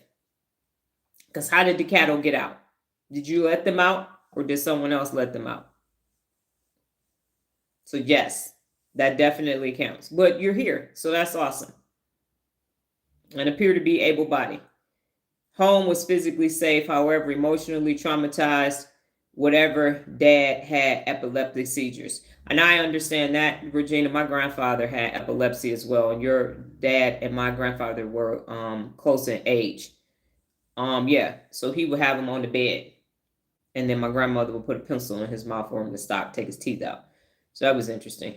Because how did the cattle get out? Did you let them out, or did someone else let them out? So yes, that definitely counts. But you're here, so that's awesome. And appear to be able-bodied. Home was physically safe, however, emotionally traumatized. Whatever, dad had epileptic seizures. And I understand that, Regina. My grandfather had epilepsy as well, and your dad and my grandfather were close in age. Yeah, so he would have him on the bed, and then my grandmother would put a pencil in his mouth for him to stop, take his teeth out. So that was interesting.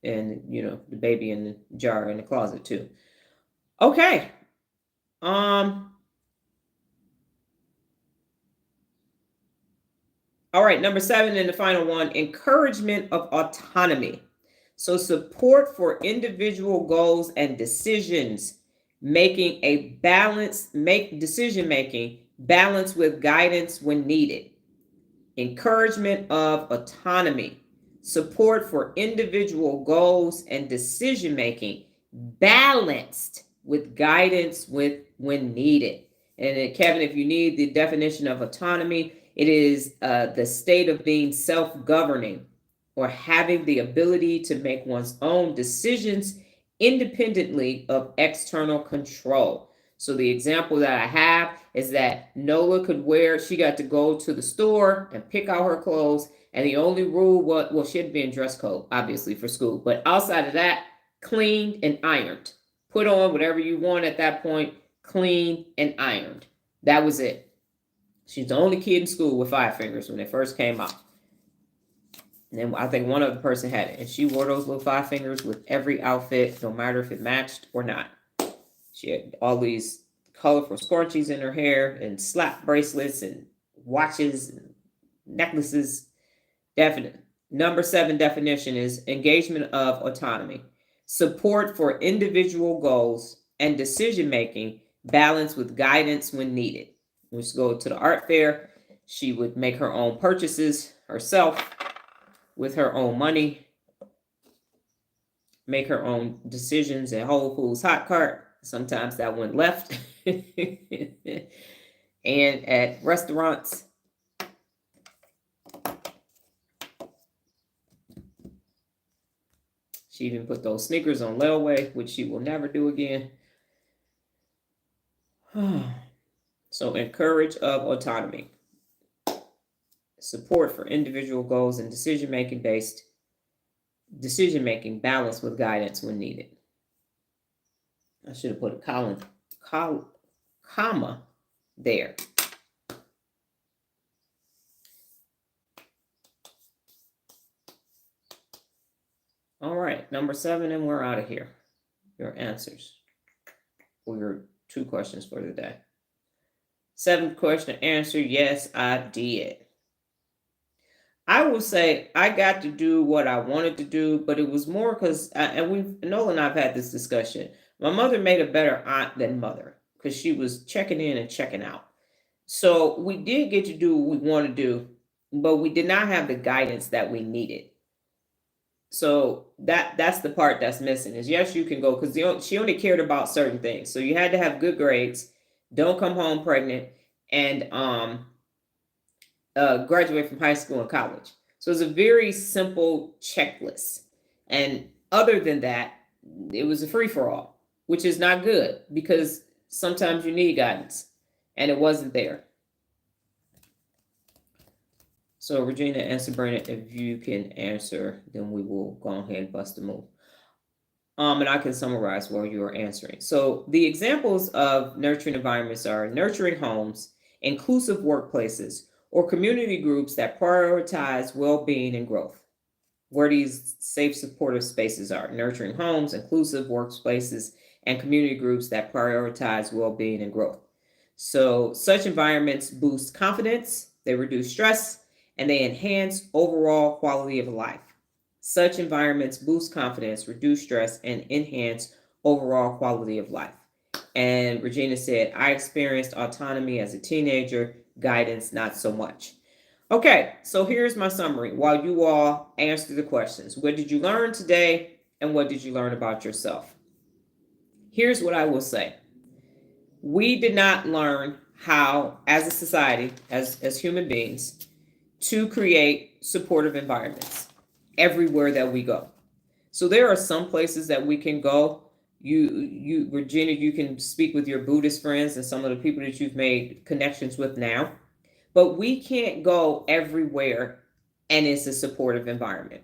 And the baby in the jar in the closet too. Okay. All right, number 7 and the final one, encouragement of autonomy. So support for individual goals and decisions, making a decision making balance with guidance when needed. Encouragement of autonomy, support for individual goals and decision making balanced with guidance when needed. And then, Kevin, if you need the definition of autonomy, it is the state of being self-governing or having the ability to make one's own decisions independently of external control. So the example that I have is that Nola she got to go to the store and pick out her clothes. And the only rule was, well, she had to be in dress code, obviously, for school. But outside of that, cleaned and ironed. Put on whatever you want at that point, cleaned and ironed. That was it. She's the only kid in school with 5 fingers when they first came out. And then I think one other person had it. And she wore those little 5 fingers with every outfit, no matter if it matched or not. She had all these colorful scrunchies in her hair and slap bracelets and watches and necklaces. Definite. Number 7 definition is engagement of autonomy. Support for individual goals and decision making, balanced with guidance when needed. We used to go to the art fair. She would make her own purchases herself with her own money, make her own decisions at Whole Foods Hot Cart. Sometimes that went left. And at restaurants. She even put those sneakers on layaway, which she will never do again. So encourage of autonomy. support for individual goals and decision-making balanced with guidance when needed. I should have put a comma there. All right, number 7, and we're out of here. Your answers for your 2 questions for the day. 7th question answer, yes, I did. I will say I got to do what I wanted to do, but it was more because, Nola and I've had this discussion. My mother made a better aunt than mother because she was checking in and checking out. So we did get to do what we want to do, but we did not have the guidance that we needed. So that's the part that's missing is, yes, you can go, because she only cared about certain things. So you had to have good grades, don't come home pregnant, and graduate from high school and college. So it's a very simple checklist. And other than that, it was a free-for-all, which is not good because sometimes you need guidance, and it wasn't there. So Regina and Sabrina, if you can answer, then we will go ahead and bust a move. And I can summarize while you are answering. So the examples of nurturing environments are nurturing homes, inclusive workplaces, or community groups that prioritize well-being and growth. Where these safe, supportive spaces are: nurturing homes, inclusive workplaces, and community groups that prioritize well-being and growth. So such environments boost confidence, they reduce stress, and they enhance overall quality of life. Such environments boost confidence, reduce stress, and enhance overall quality of life. And Regina said, I experienced autonomy as a teenager, guidance not so much. Okay, so here's my summary while you all answer the questions. What did you learn today, and what did you learn about yourself? Here's what I will say. We did not learn how, as a society, as human beings, to create supportive environments everywhere that we go. So there are some places that we can go. You, Regina, you can speak with your Buddhist friends and some of the people that you've made connections with now, but we can't go everywhere and it's a supportive environment.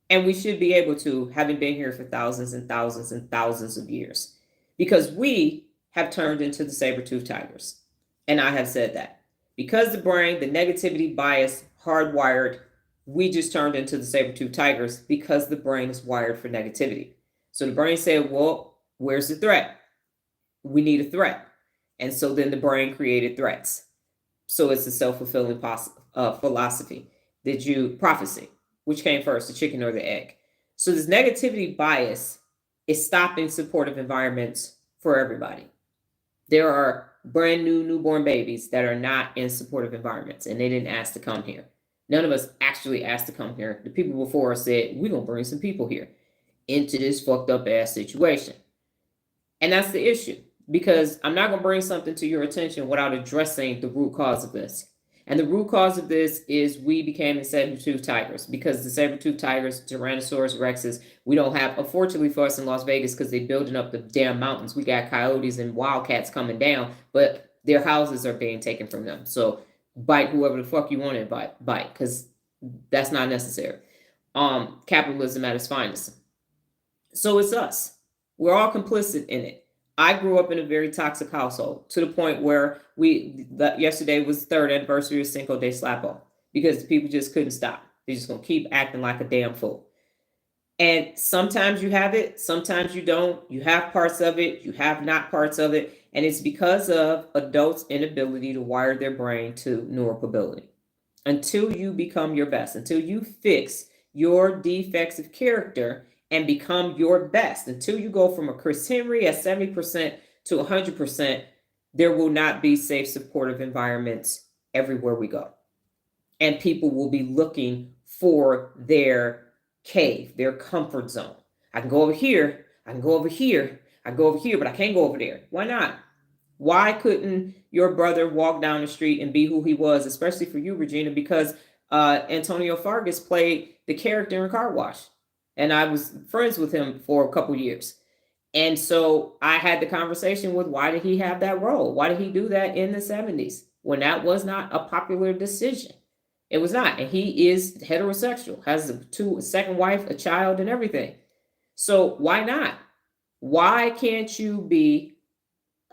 And we should be able to, having been here for thousands and thousands and thousands of years, because we have turned into the saber-toothed tigers. And I have said that. Because the brain, the negativity bias, hardwired, we just turned into the saber-toothed tigers because the brain is wired for negativity. So the brain said, well, where's the threat? We need a threat. And so then the brain created threats. So it's a self-fulfilling philosophy. Prophecy, which came first, the chicken or the egg? So this negativity bias is stopping supportive environments for everybody. There are brand new newborn babies that are not in supportive environments, and they didn't ask to come here. None of us actually asked to come here. The people before us said, we're going to bring some people here into this fucked up ass situation. And that's the issue, because I'm not going to bring something to your attention without addressing the root cause of this. And the root cause of this is we became the saber-toothed tigers, because the saber-toothed tigers, Tyrannosaurus Rexes, we don't have, unfortunately for us in Las Vegas, because they're building up the damn mountains. We got coyotes and wildcats coming down, but their houses are being taken from them. So bite whoever the fuck you want to bite, because that's not necessary. Capitalism at its finest. So it's us. We're all complicit in it. I grew up in a very toxic household, to the point where yesterday was the 3rd anniversary of Cinco de Slapo, because people just couldn't stop. They're just going to keep acting like a damn fool. And sometimes you have it, sometimes you don't. You have parts of it, you have not parts of it. And it's because of adults' inability to wire their brain to neuropability. Until you become your best, until you fix your defects of character and become your best, until you go from a Chris Henry at 70% to 100%, there will not be safe, supportive environments everywhere we go. And people will be looking for their cave, their comfort zone. I can go over here, I can go over here, I can go over here, but I can't go over there. Why not? Why couldn't your brother walk down the street and be who he was, especially for you, Regina, because Antonio Fargas played the character in Car Wash. And I was friends with him for a couple years. And so I had the conversation with, why did he have that role? Why did he do that in the 70s when that was not a popular decision? It was not. And he is heterosexual, has a second wife, a child, and everything. So why not? Why can't you be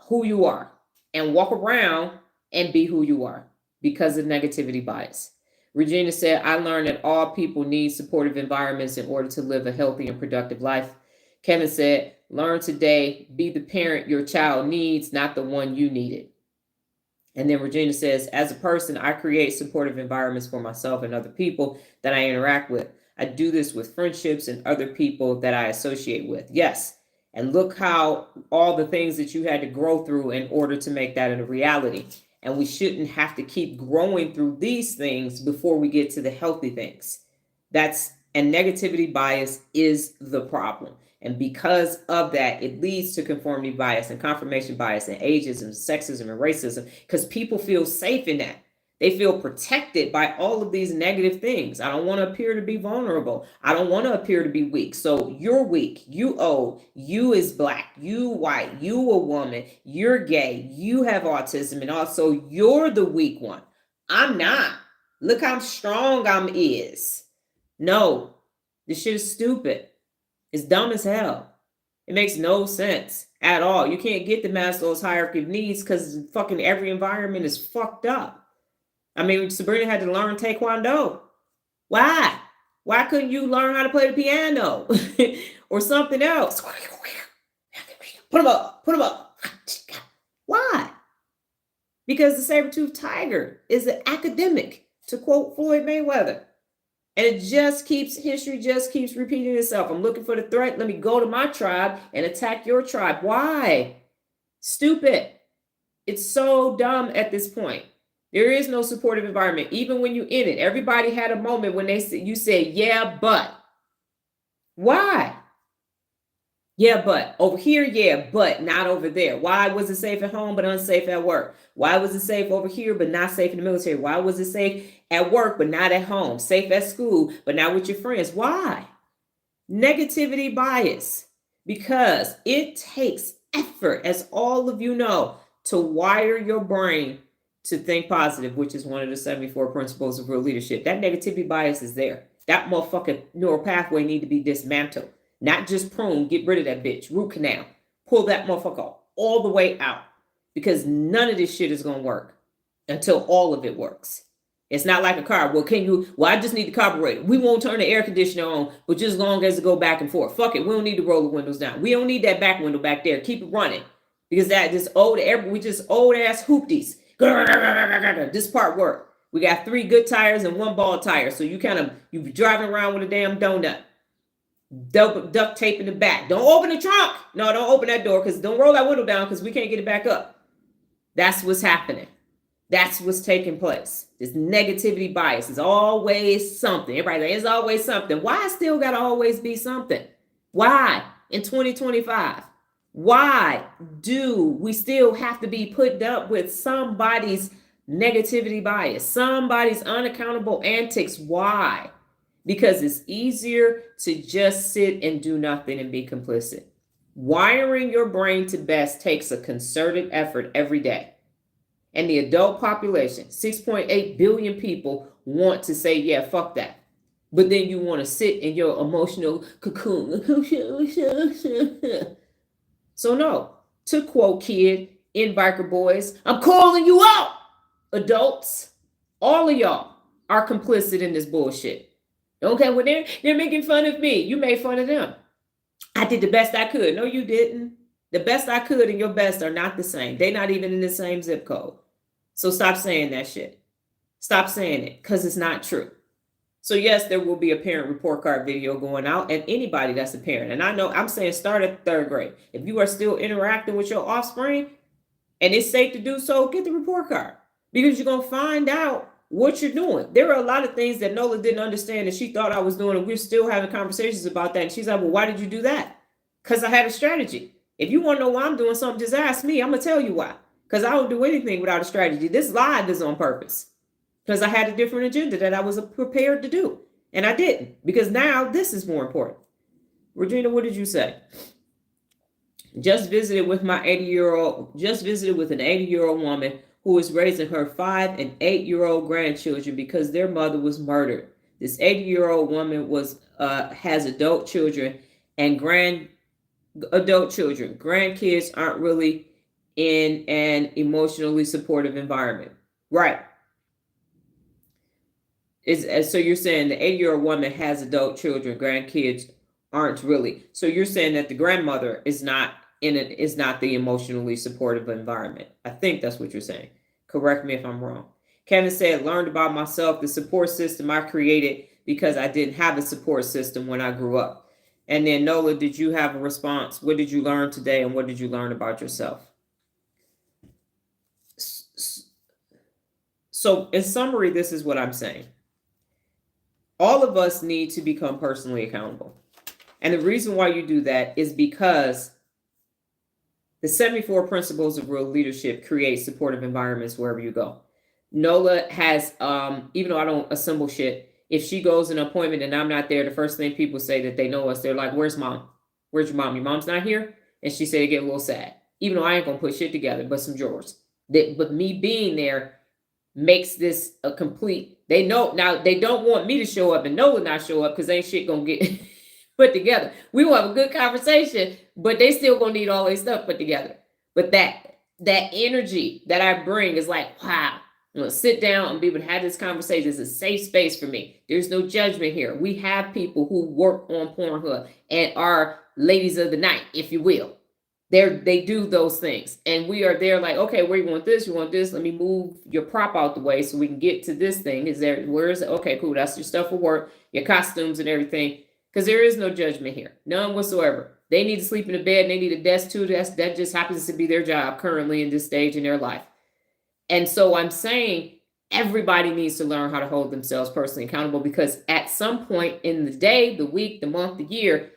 who you are and walk around and be who you are? Because of negativity bias. Regina said, I learned that all people need supportive environments in order to live a healthy and productive life. Kevin said, learn today, be the parent your child needs, not the one you needed. And then Regina says, as a person, I create supportive environments for myself and other people that I interact with. I do this with friendships and other people that I associate with. Yes. And look how all the things that you had to grow through in order to make that a reality. And we shouldn't have to keep growing through these things before we get to the healthy things. And negativity bias is the problem. And because of that, it leads to conformity bias and confirmation bias and ageism, sexism, and racism, because people feel safe in that. They feel protected by all of these negative things. I don't want to appear to be vulnerable. I don't want to appear to be weak. So you're weak, you old, you is black, you white, you a woman, you're gay, you have autism, and also you're the weak one. I'm not. Look how strong I'm is. No, this shit is stupid. It's dumb as hell. It makes no sense at all. You can't get the Maslow's hierarchy of needs because fucking every environment is fucked up. I mean, Sabrina had to learn Taekwondo. Why? Why couldn't you learn how to play the piano or something else? Put them up. Put them up. Why? Because the saber-toothed tiger is an academic, to quote Floyd Mayweather. And history just keeps repeating itself. I'm looking for the threat. Let me go to my tribe and attack your tribe. Why? Stupid. It's so dumb at this point. There is no supportive environment. Even when you're in it, everybody had a moment when you said, yeah, but. Why? Yeah, but. Over here, yeah, but not over there. Why was it safe at home but unsafe at work? Why was it safe over here but not safe in the military? Why was it safe at work but not at home? Safe at school but not with your friends? Why? Negativity bias. Because it takes effort, as all of you know, to wire your brain to think positive, which is one of the 74 principles of real leadership. That negativity bias is there. That motherfucking neural pathway need to be dismantled. Not just prune, get rid of that bitch. Root canal. Pull that motherfucker all the way out. Because none of this shit is going to work until all of it works. It's not like a car. Well, I just need the carburetor. We won't turn the air conditioner on, but just as long as it go back and forth. Fuck it. We don't need to roll the windows down. We don't need that back window back there. Keep it running. Because we just old ass hoopties. This part work. We got 3 good tires and 1 ball tire. So you be driving around with a damn donut. Duct tape in the back. Don't open the trunk. No, don't open that door, because don't roll that window down, because we can't get it back up. That's what's happening. That's what's taking place. This negativity bias is always something. Everybody, there's always something. Why I still got to always be something? Why in 2025? Why do we still have to be put up with somebody's negativity bias, somebody's unaccountable antics? Why? Because it's easier to just sit and do nothing and be complicit. Wiring your brain to best takes a concerted effort every day. And the adult population, 6.8 billion people, want to say, yeah, fuck that. But then you want to sit in your emotional cocoon. So no, to quote Kid in Biker Boys, I'm calling you out, adults. All of y'all are complicit in this bullshit. Okay, well, they're making fun of me. You made fun of them. I did the best I could. No, you didn't. The best I could and your best are not the same. They're not even in the same zip code. So stop saying that shit. Stop saying it, because it's not true. So yes, there will be a parent report card video going out, and anybody that's a parent. And I know I'm saying start at 3rd grade. If you are still interacting with your offspring and it's safe to do so, get the report card, because you're going to find out what you're doing. There are a lot of things that Nola didn't understand that she thought I was doing, and we're still having conversations about that. And she's like, well, why did you do that? Because I had a strategy. If you want to know why I'm doing something, just ask me. I'm going to tell you why. Because I don't do anything without a strategy. This live is on purpose. Because I had a different agenda that I was prepared to do. And I didn't. Because now this is more important. Regina, what did you say? Just visited with an 80-year-old woman who is raising her 5 and 8-year-old grandchildren because their mother was murdered. This 80-year-old woman has adult children and adult children. Grandkids aren't really in an emotionally supportive environment. Right. So you're saying the 80-year-old woman has adult children, grandkids aren't really. So you're saying that the grandmother is not the emotionally supportive environment. I think that's what you're saying. Correct me if I'm wrong. Candace said, learned about myself, the support system I created because I didn't have a support system when I grew up. And then Nola, did you have a response? What did you learn today and what did you learn about yourself? So in summary, this is what I'm saying. All of us need to become personally accountable. And the reason why you do that is because the 74 principles of real leadership create supportive environments wherever you go. Nola has, even though I don't assemble shit, if she goes in an appointment and I'm not there, the first thing people say that they know us, they're like, where's mom? Where's your mom? Your mom's not here? And she said they get a little sad. Even though I ain't gonna put shit together, but some drawers. But me being there makes this a complete, they know, now they don't want me to show up and Nola not show up because ain't shit gonna get put together. We will have a good conversation, but they still gonna need all their stuff put together. But that energy that I bring is like, wow, I'm gonna sit down and be able to have this conversation. It's a safe space for me. There's no judgment here. We have people who work on Pornhub and are ladies of the night, if you will. They do those things. And we are there like, okay, where you want this? You want this? Let me move your prop out the way so we can get to this thing. Where is it? Okay, cool. That's your stuff for work, your costumes and everything. Because there is no judgment here. None whatsoever. They need to sleep in a bed and they need a desk too. That just happens to be their job currently in this stage in their life. And so I'm saying everybody needs to learn how to hold themselves personally accountable because at some point in the day, the week, the month, the year,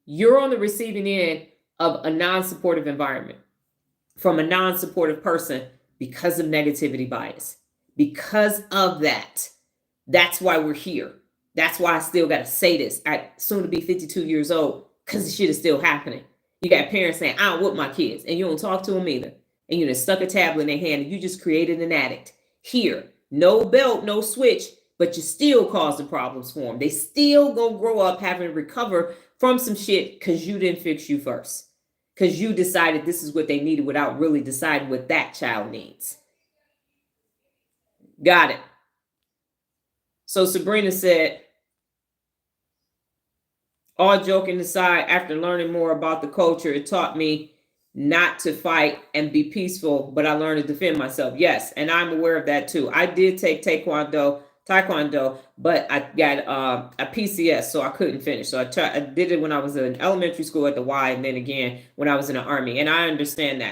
you're on the receiving end of a non-supportive environment from a non-supportive person because of negativity bias. Because of that, that's why we're here. That's why I still got to say this. I soon to be 52 years old because the shit is still happening. You got parents saying, I don't whoop my kids, and you don't talk to them either. And you just stuck a tablet in their hand and you just created an addict. Here, no belt, no switch, but you still causing problems for them. They still gonna grow up having to recover from some shit because you didn't fix you first. Because you decided this is what they needed without really deciding what that child needs. Got it. So Sabrina said, all joking aside, after learning more about the culture, it taught me not to fight and be peaceful, but I learned to defend myself. Yes, and I'm aware of that too. I did take taekwondo, but I got a PCS, so I couldn't finish. So I did it when I was in elementary school at the Y, and then again when I was in the Army. And I understand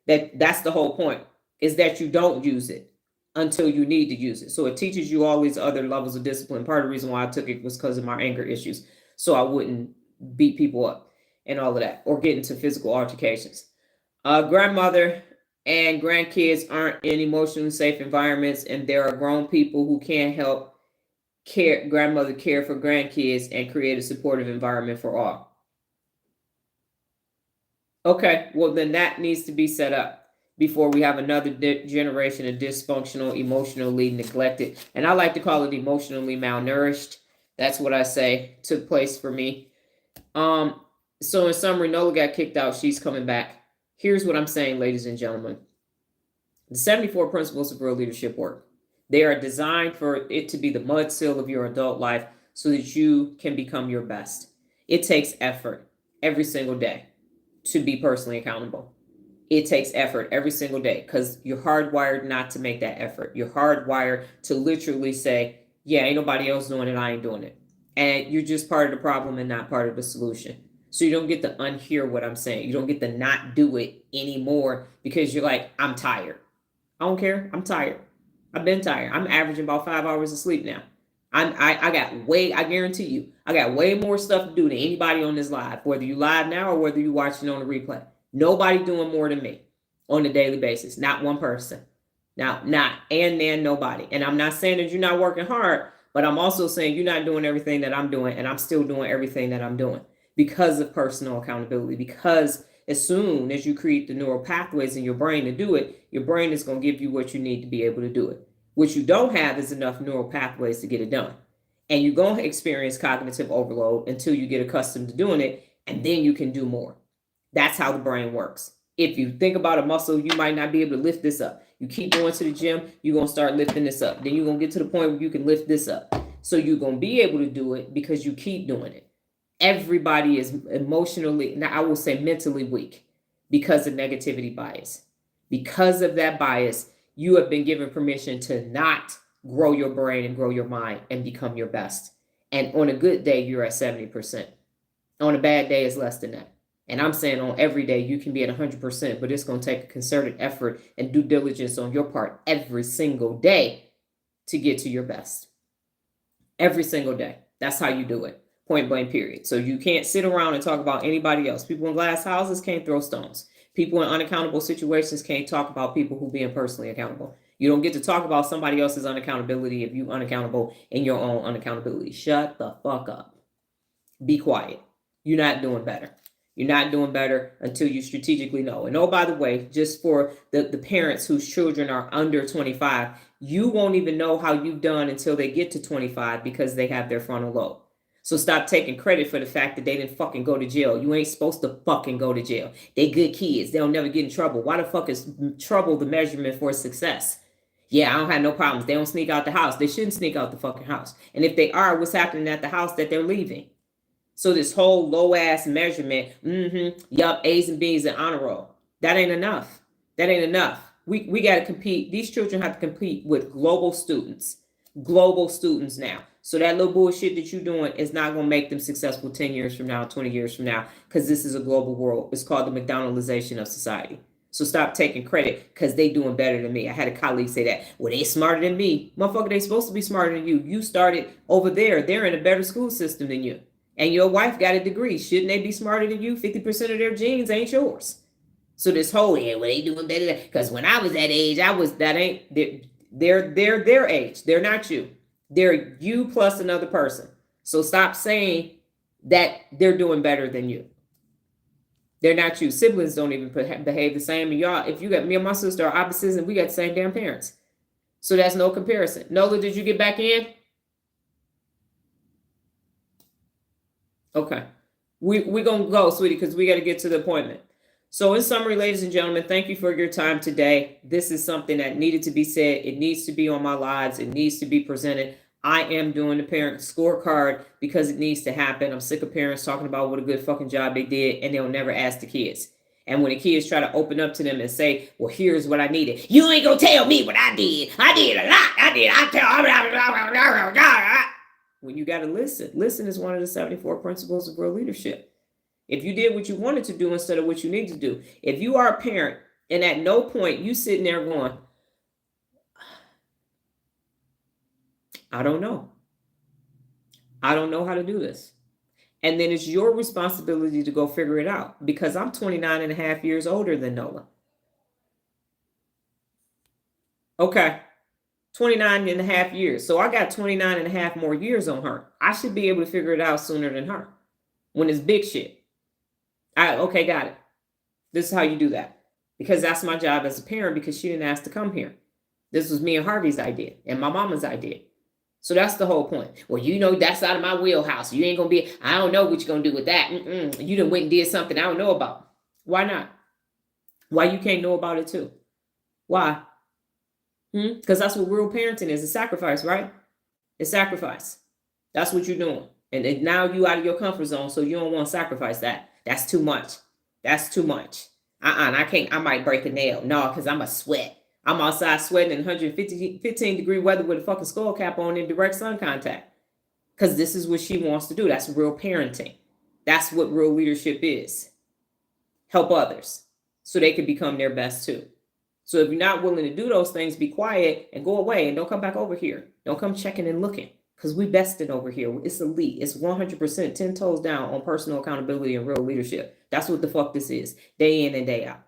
that's the whole point, is that you don't use it until you need to use it. So it teaches you all these other levels of discipline. Part of the reason why I took it was because of my anger issues, so I wouldn't beat people up and all of that, or get into physical altercations. Grandmother and grandkids aren't in emotionally safe environments, and there are grown people who can't help grandmother care for grandkids and create a supportive environment for all. Okay, well then that needs to be set up before we have another generation of dysfunctional, emotionally neglected, and I like to call it emotionally malnourished. That's what I say took place for me. So in summary, Nola got kicked out. She's coming back. Here's what I'm saying, ladies and gentlemen. The 74 principles of real leadership work. They are designed for it to be the mud seal of your adult life so that you can become your best. It takes effort every single day to be personally accountable. It takes effort every single day because you're hardwired not to make that effort. You're hardwired to literally say, yeah, ain't nobody else doing it, I ain't doing it. And you're just part of the problem and not part of the solution. So you don't get to unhear what I'm saying. You don't get to not do it anymore because you're like, I'm tired. I don't care. I'm tired. I've been tired. I'm averaging about 5 hours of sleep now. I guarantee you, I got way more stuff to do than anybody on this live, whether you live now or whether you watching on the replay. Nobody doing more than me on a daily basis. Not one person. Nobody. And I'm not saying that you're not working hard, but I'm also saying you're not doing everything that I'm doing, and I'm still doing everything that I'm doing because of personal accountability, because as soon as you create the neural pathways in your brain to do it, your brain is going to give you what you need to be able to do it. What you don't have is enough neural pathways to get it done. And you're going to experience cognitive overload until you get accustomed to doing it, and then you can do more. That's how the brain works. If you think about a muscle, you might not be able to lift this up. You keep going to the gym, you're going to start lifting this up. Then you're going to get to the point where you can lift this up. So you're going to be able to do it because you keep doing it. Everybody is emotionally, now I will say mentally weak because of negativity bias. Because of that bias, you have been given permission to not grow your brain and grow your mind and become your best. And on a good day, you're at 70%. On a bad day, it's less than that. And I'm saying on every day, you can be at 100%, but it's going to take a concerted effort and due diligence on your part every single day to get to your best. Every single day. That's how you do it. Point blank, period. So you can't sit around and talk about anybody else. People in glass houses can't throw stones. People in unaccountable situations can't talk about people who being personally accountable. You don't get to talk about somebody else's unaccountability if you unaccountable in your own unaccountability. Shut the fuck up. Be quiet. You're not doing better. You're not doing better until you strategically know. And oh, by the way, just for the parents whose children are under 25, you won't even know how you've done until they get to 25 because they have their frontal lobe. So stop taking credit for the fact that they didn't fucking go to jail. You ain't supposed to fucking go to jail. They good kids. They'll never get in trouble. Why the fuck is trouble the measurement for success? Yeah, I don't have no problems. They don't sneak out the house. They shouldn't sneak out the fucking house. And if they are, what's happening at the house that they're leaving? So this whole low ass measurement, yup, A's and B's and honor roll. That ain't enough. That ain't enough. We got to compete. These children have to compete with global students. Global students now. So that little bullshit that you're doing is not going to make them successful 10 years from now, 20 years from now, because this is a global world. It's called the McDonaldization of society. So stop taking credit because they doing better than me. I had a colleague say that. Well, they smarter than me. Motherfucker, they supposed to be smarter than you. You started over there. They're in a better school system than you. And your wife got a degree. Shouldn't they be smarter than you? 50% of their genes ain't yours. So this whole, yeah, well, they doing better. Because when I was that age, they're their age. They're not you. They're you plus another person. So stop saying that they're doing better than you. They're not you. Siblings don't even behave the same. And y'all, if you got me and my sister are opposites and we got the same damn parents. So that's no comparison. Nola, did you get back in? Okay. We're going to go, sweetie, because we got to get to the appointment. So in summary, ladies and gentlemen, thank you for your time today. This is something that needed to be said. It needs to be on my lives. It needs to be presented. I am doing the parent scorecard because it needs to happen. I'm sick of parents talking about what a good fucking job they did, and they'll never ask the kids. And when the kids try to open up to them and say, well, here's what I needed. You ain't going to tell me what I did. I did a lot. When you got to listen. Listen is one of the 74 principles of real leadership. If you did what you wanted to do instead of what you need to do. If you are a parent and at no point you sitting there going, I don't know. I don't know how to do this. And then it's your responsibility to go figure it out because I'm 29 and a half years older than Nola. Okay. 29 and a half years. So I got 29 and a half more years on her. I should be able to figure it out sooner than her when it's big shit. Okay, got it. This is how you do that. Because that's my job as a parent because she didn't ask to come here. This was me and Harvey's idea and my mama's idea. So that's the whole point. Well, you know, that's out of my wheelhouse. You ain't going to be, I don't know what you're going to do with that. You done went and did something I don't know about. Why not? Why you can't know about it too? Why? Because that's what real parenting is. It's sacrifice, right? It's sacrifice. That's what you're doing. And now you out of your comfort zone, so you don't want to sacrifice that. That's too much. That's too much. I can't, I might break a nail. No, because I'm a sweat. I'm outside sweating in 115 degree weather with a fucking skull cap on in direct sun contact. Because this is what she wants to do. That's real parenting. That's what real leadership is. Help others so they can become their best too. So if you're not willing to do those things, be quiet and go away and don't come back over here. Don't come checking and looking because we bested over here. It's elite. It's 100% 10 toes down on personal accountability and real leadership. That's what the fuck this is, day in and day out.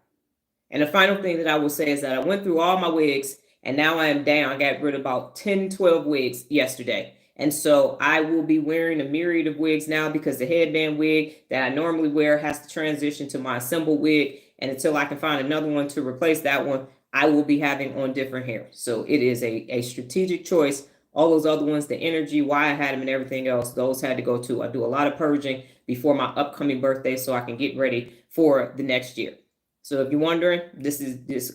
And the final thing that I will say is that I went through all my wigs and now I am down. I got rid of about 10, 12 wigs yesterday. And so I will be wearing a myriad of wigs now because the headband wig that I normally wear has to transition to my assembled wig. And until I can find another one to replace that one, I will be having on different hair. So it is a strategic choice. All those other ones, the energy, why I had them and everything else, those had to go too. I do a lot of purging before my upcoming birthday so I can get ready for the next year. So if you're wondering,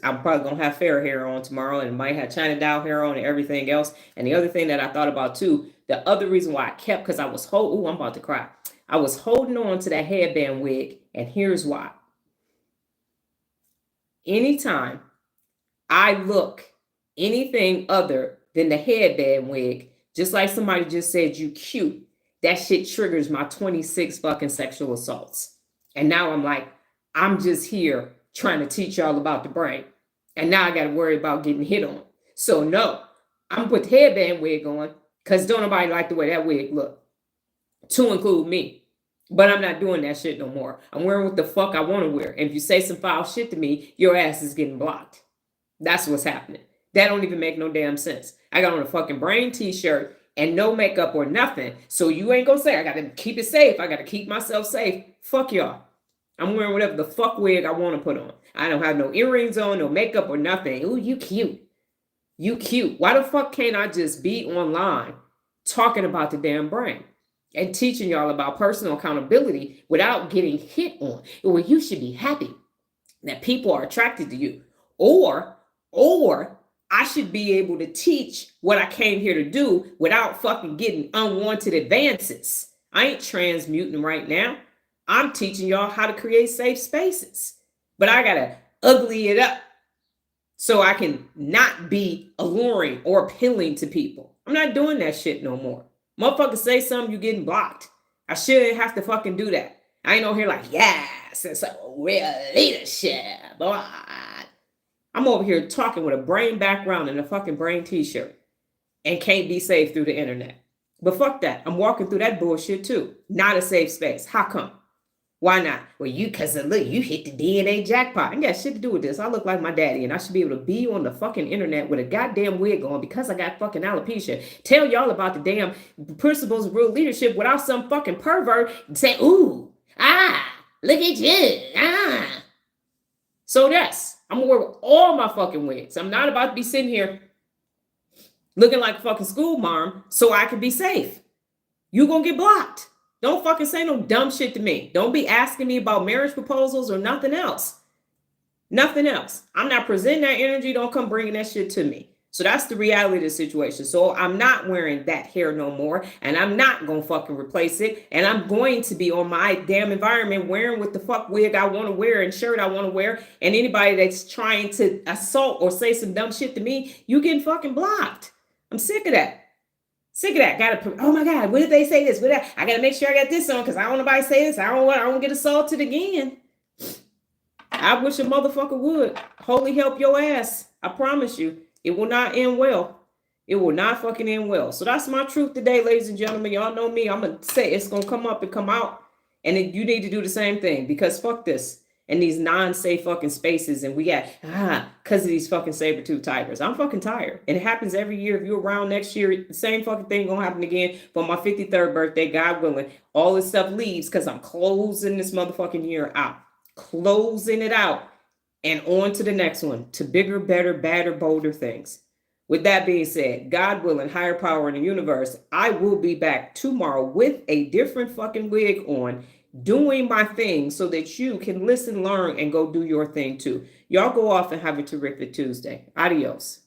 I'm probably going to have fair hair on tomorrow and might have China Doll hair on and everything else. And the other thing that I thought about too, the other reason why I kept, because I was I'm about to cry. I was holding on to that headband wig, and here's why. Anytime I look anything other than the headband wig, just like somebody just said, you cute, that shit triggers my 26 fucking sexual assaults. And now I'm like, I'm just here trying to teach y'all about the brain. And now I got to worry about getting hit on. So no, I'm put the headband wig on because don't nobody like the way that wig look, to include me. But I'm not doing that shit no more. I'm wearing what the fuck I want to wear. And if you say some foul shit to me, your ass is getting blocked. That's what's happening. That don't even make no damn sense. I got on a fucking brain t-shirt and no makeup or nothing. So you ain't gonna say, I gotta keep it safe. I gotta keep myself safe. Fuck y'all. I'm wearing whatever the fuck wig I want to put on. I don't have no earrings on, no makeup or nothing. Ooh, you cute. You cute. Why the fuck can't I just be online talking about the damn brain and teaching y'all about personal accountability without getting hit on? Well, you should be happy that people are attracted to you. Or I should be able to teach what I came here to do without fucking getting unwanted advances. I ain't transmuting right now. I'm teaching y'all how to create safe spaces. But I gotta ugly it up so I can not be alluring or appealing to people. I'm not doing that shit no more. Motherfuckers say something, you getting blocked. I shouldn't have to fucking do that. I ain't over here like, yes, it's a real leadership. Boy. I'm over here talking with a brain background and a fucking brain t-shirt and can't be safe through the internet. But fuck that. I'm walking through that bullshit too. Not a safe space. How come? Why not? Well, because look, you hit the DNA jackpot. I ain't got shit to do with this. I look like my daddy and I should be able to be on the fucking internet with a goddamn wig on because I got fucking alopecia. Tell y'all about the damn principles of real leadership without some fucking pervert say, ooh, look at you, So that's, I'm gonna wear all my fucking wigs. I'm not about to be sitting here looking like a fucking school marm so I can be safe. You gonna get blocked. Don't fucking say no dumb shit to me. Don't be asking me about marriage proposals or nothing else. Nothing else. I'm not presenting that energy. Don't come bringing that shit to me. So that's the reality of the situation. So I'm not wearing that hair no more. And I'm not going to fucking replace it. And I'm going to be on my damn environment wearing what the fuck wig I want to wear and shirt I want to wear. And anybody that's trying to assault or say some dumb shit to me, you getting fucking blocked. I'm sick of that. Sick of that. Oh my God, when did they say this? I got to make sure I got this on because I don't want nobody say this. I don't get assaulted again. I wish a motherfucker would. Holy help your ass. I promise you, it will not end well. It will not fucking end well. So that's my truth today, ladies and gentlemen. Y'all know me. I'm going to say it's going to come up and come out. And then you need to do the same thing because fuck this. And these non-safe fucking spaces. And we got, because of these fucking saber-tooth tigers. I'm fucking tired. And it happens every year. If you're around next year, the same fucking thing gonna happen again for my 53rd birthday, God willing. All this stuff leaves because I'm closing this motherfucking year out. Closing it out. And on to the next one. To bigger, better, badder, bolder things. With that being said, God willing, higher power in the universe, I will be back tomorrow with a different fucking wig on, doing my thing so that you can listen, learn, and go do your thing too. Y'all go off and have a terrific Tuesday. Adios.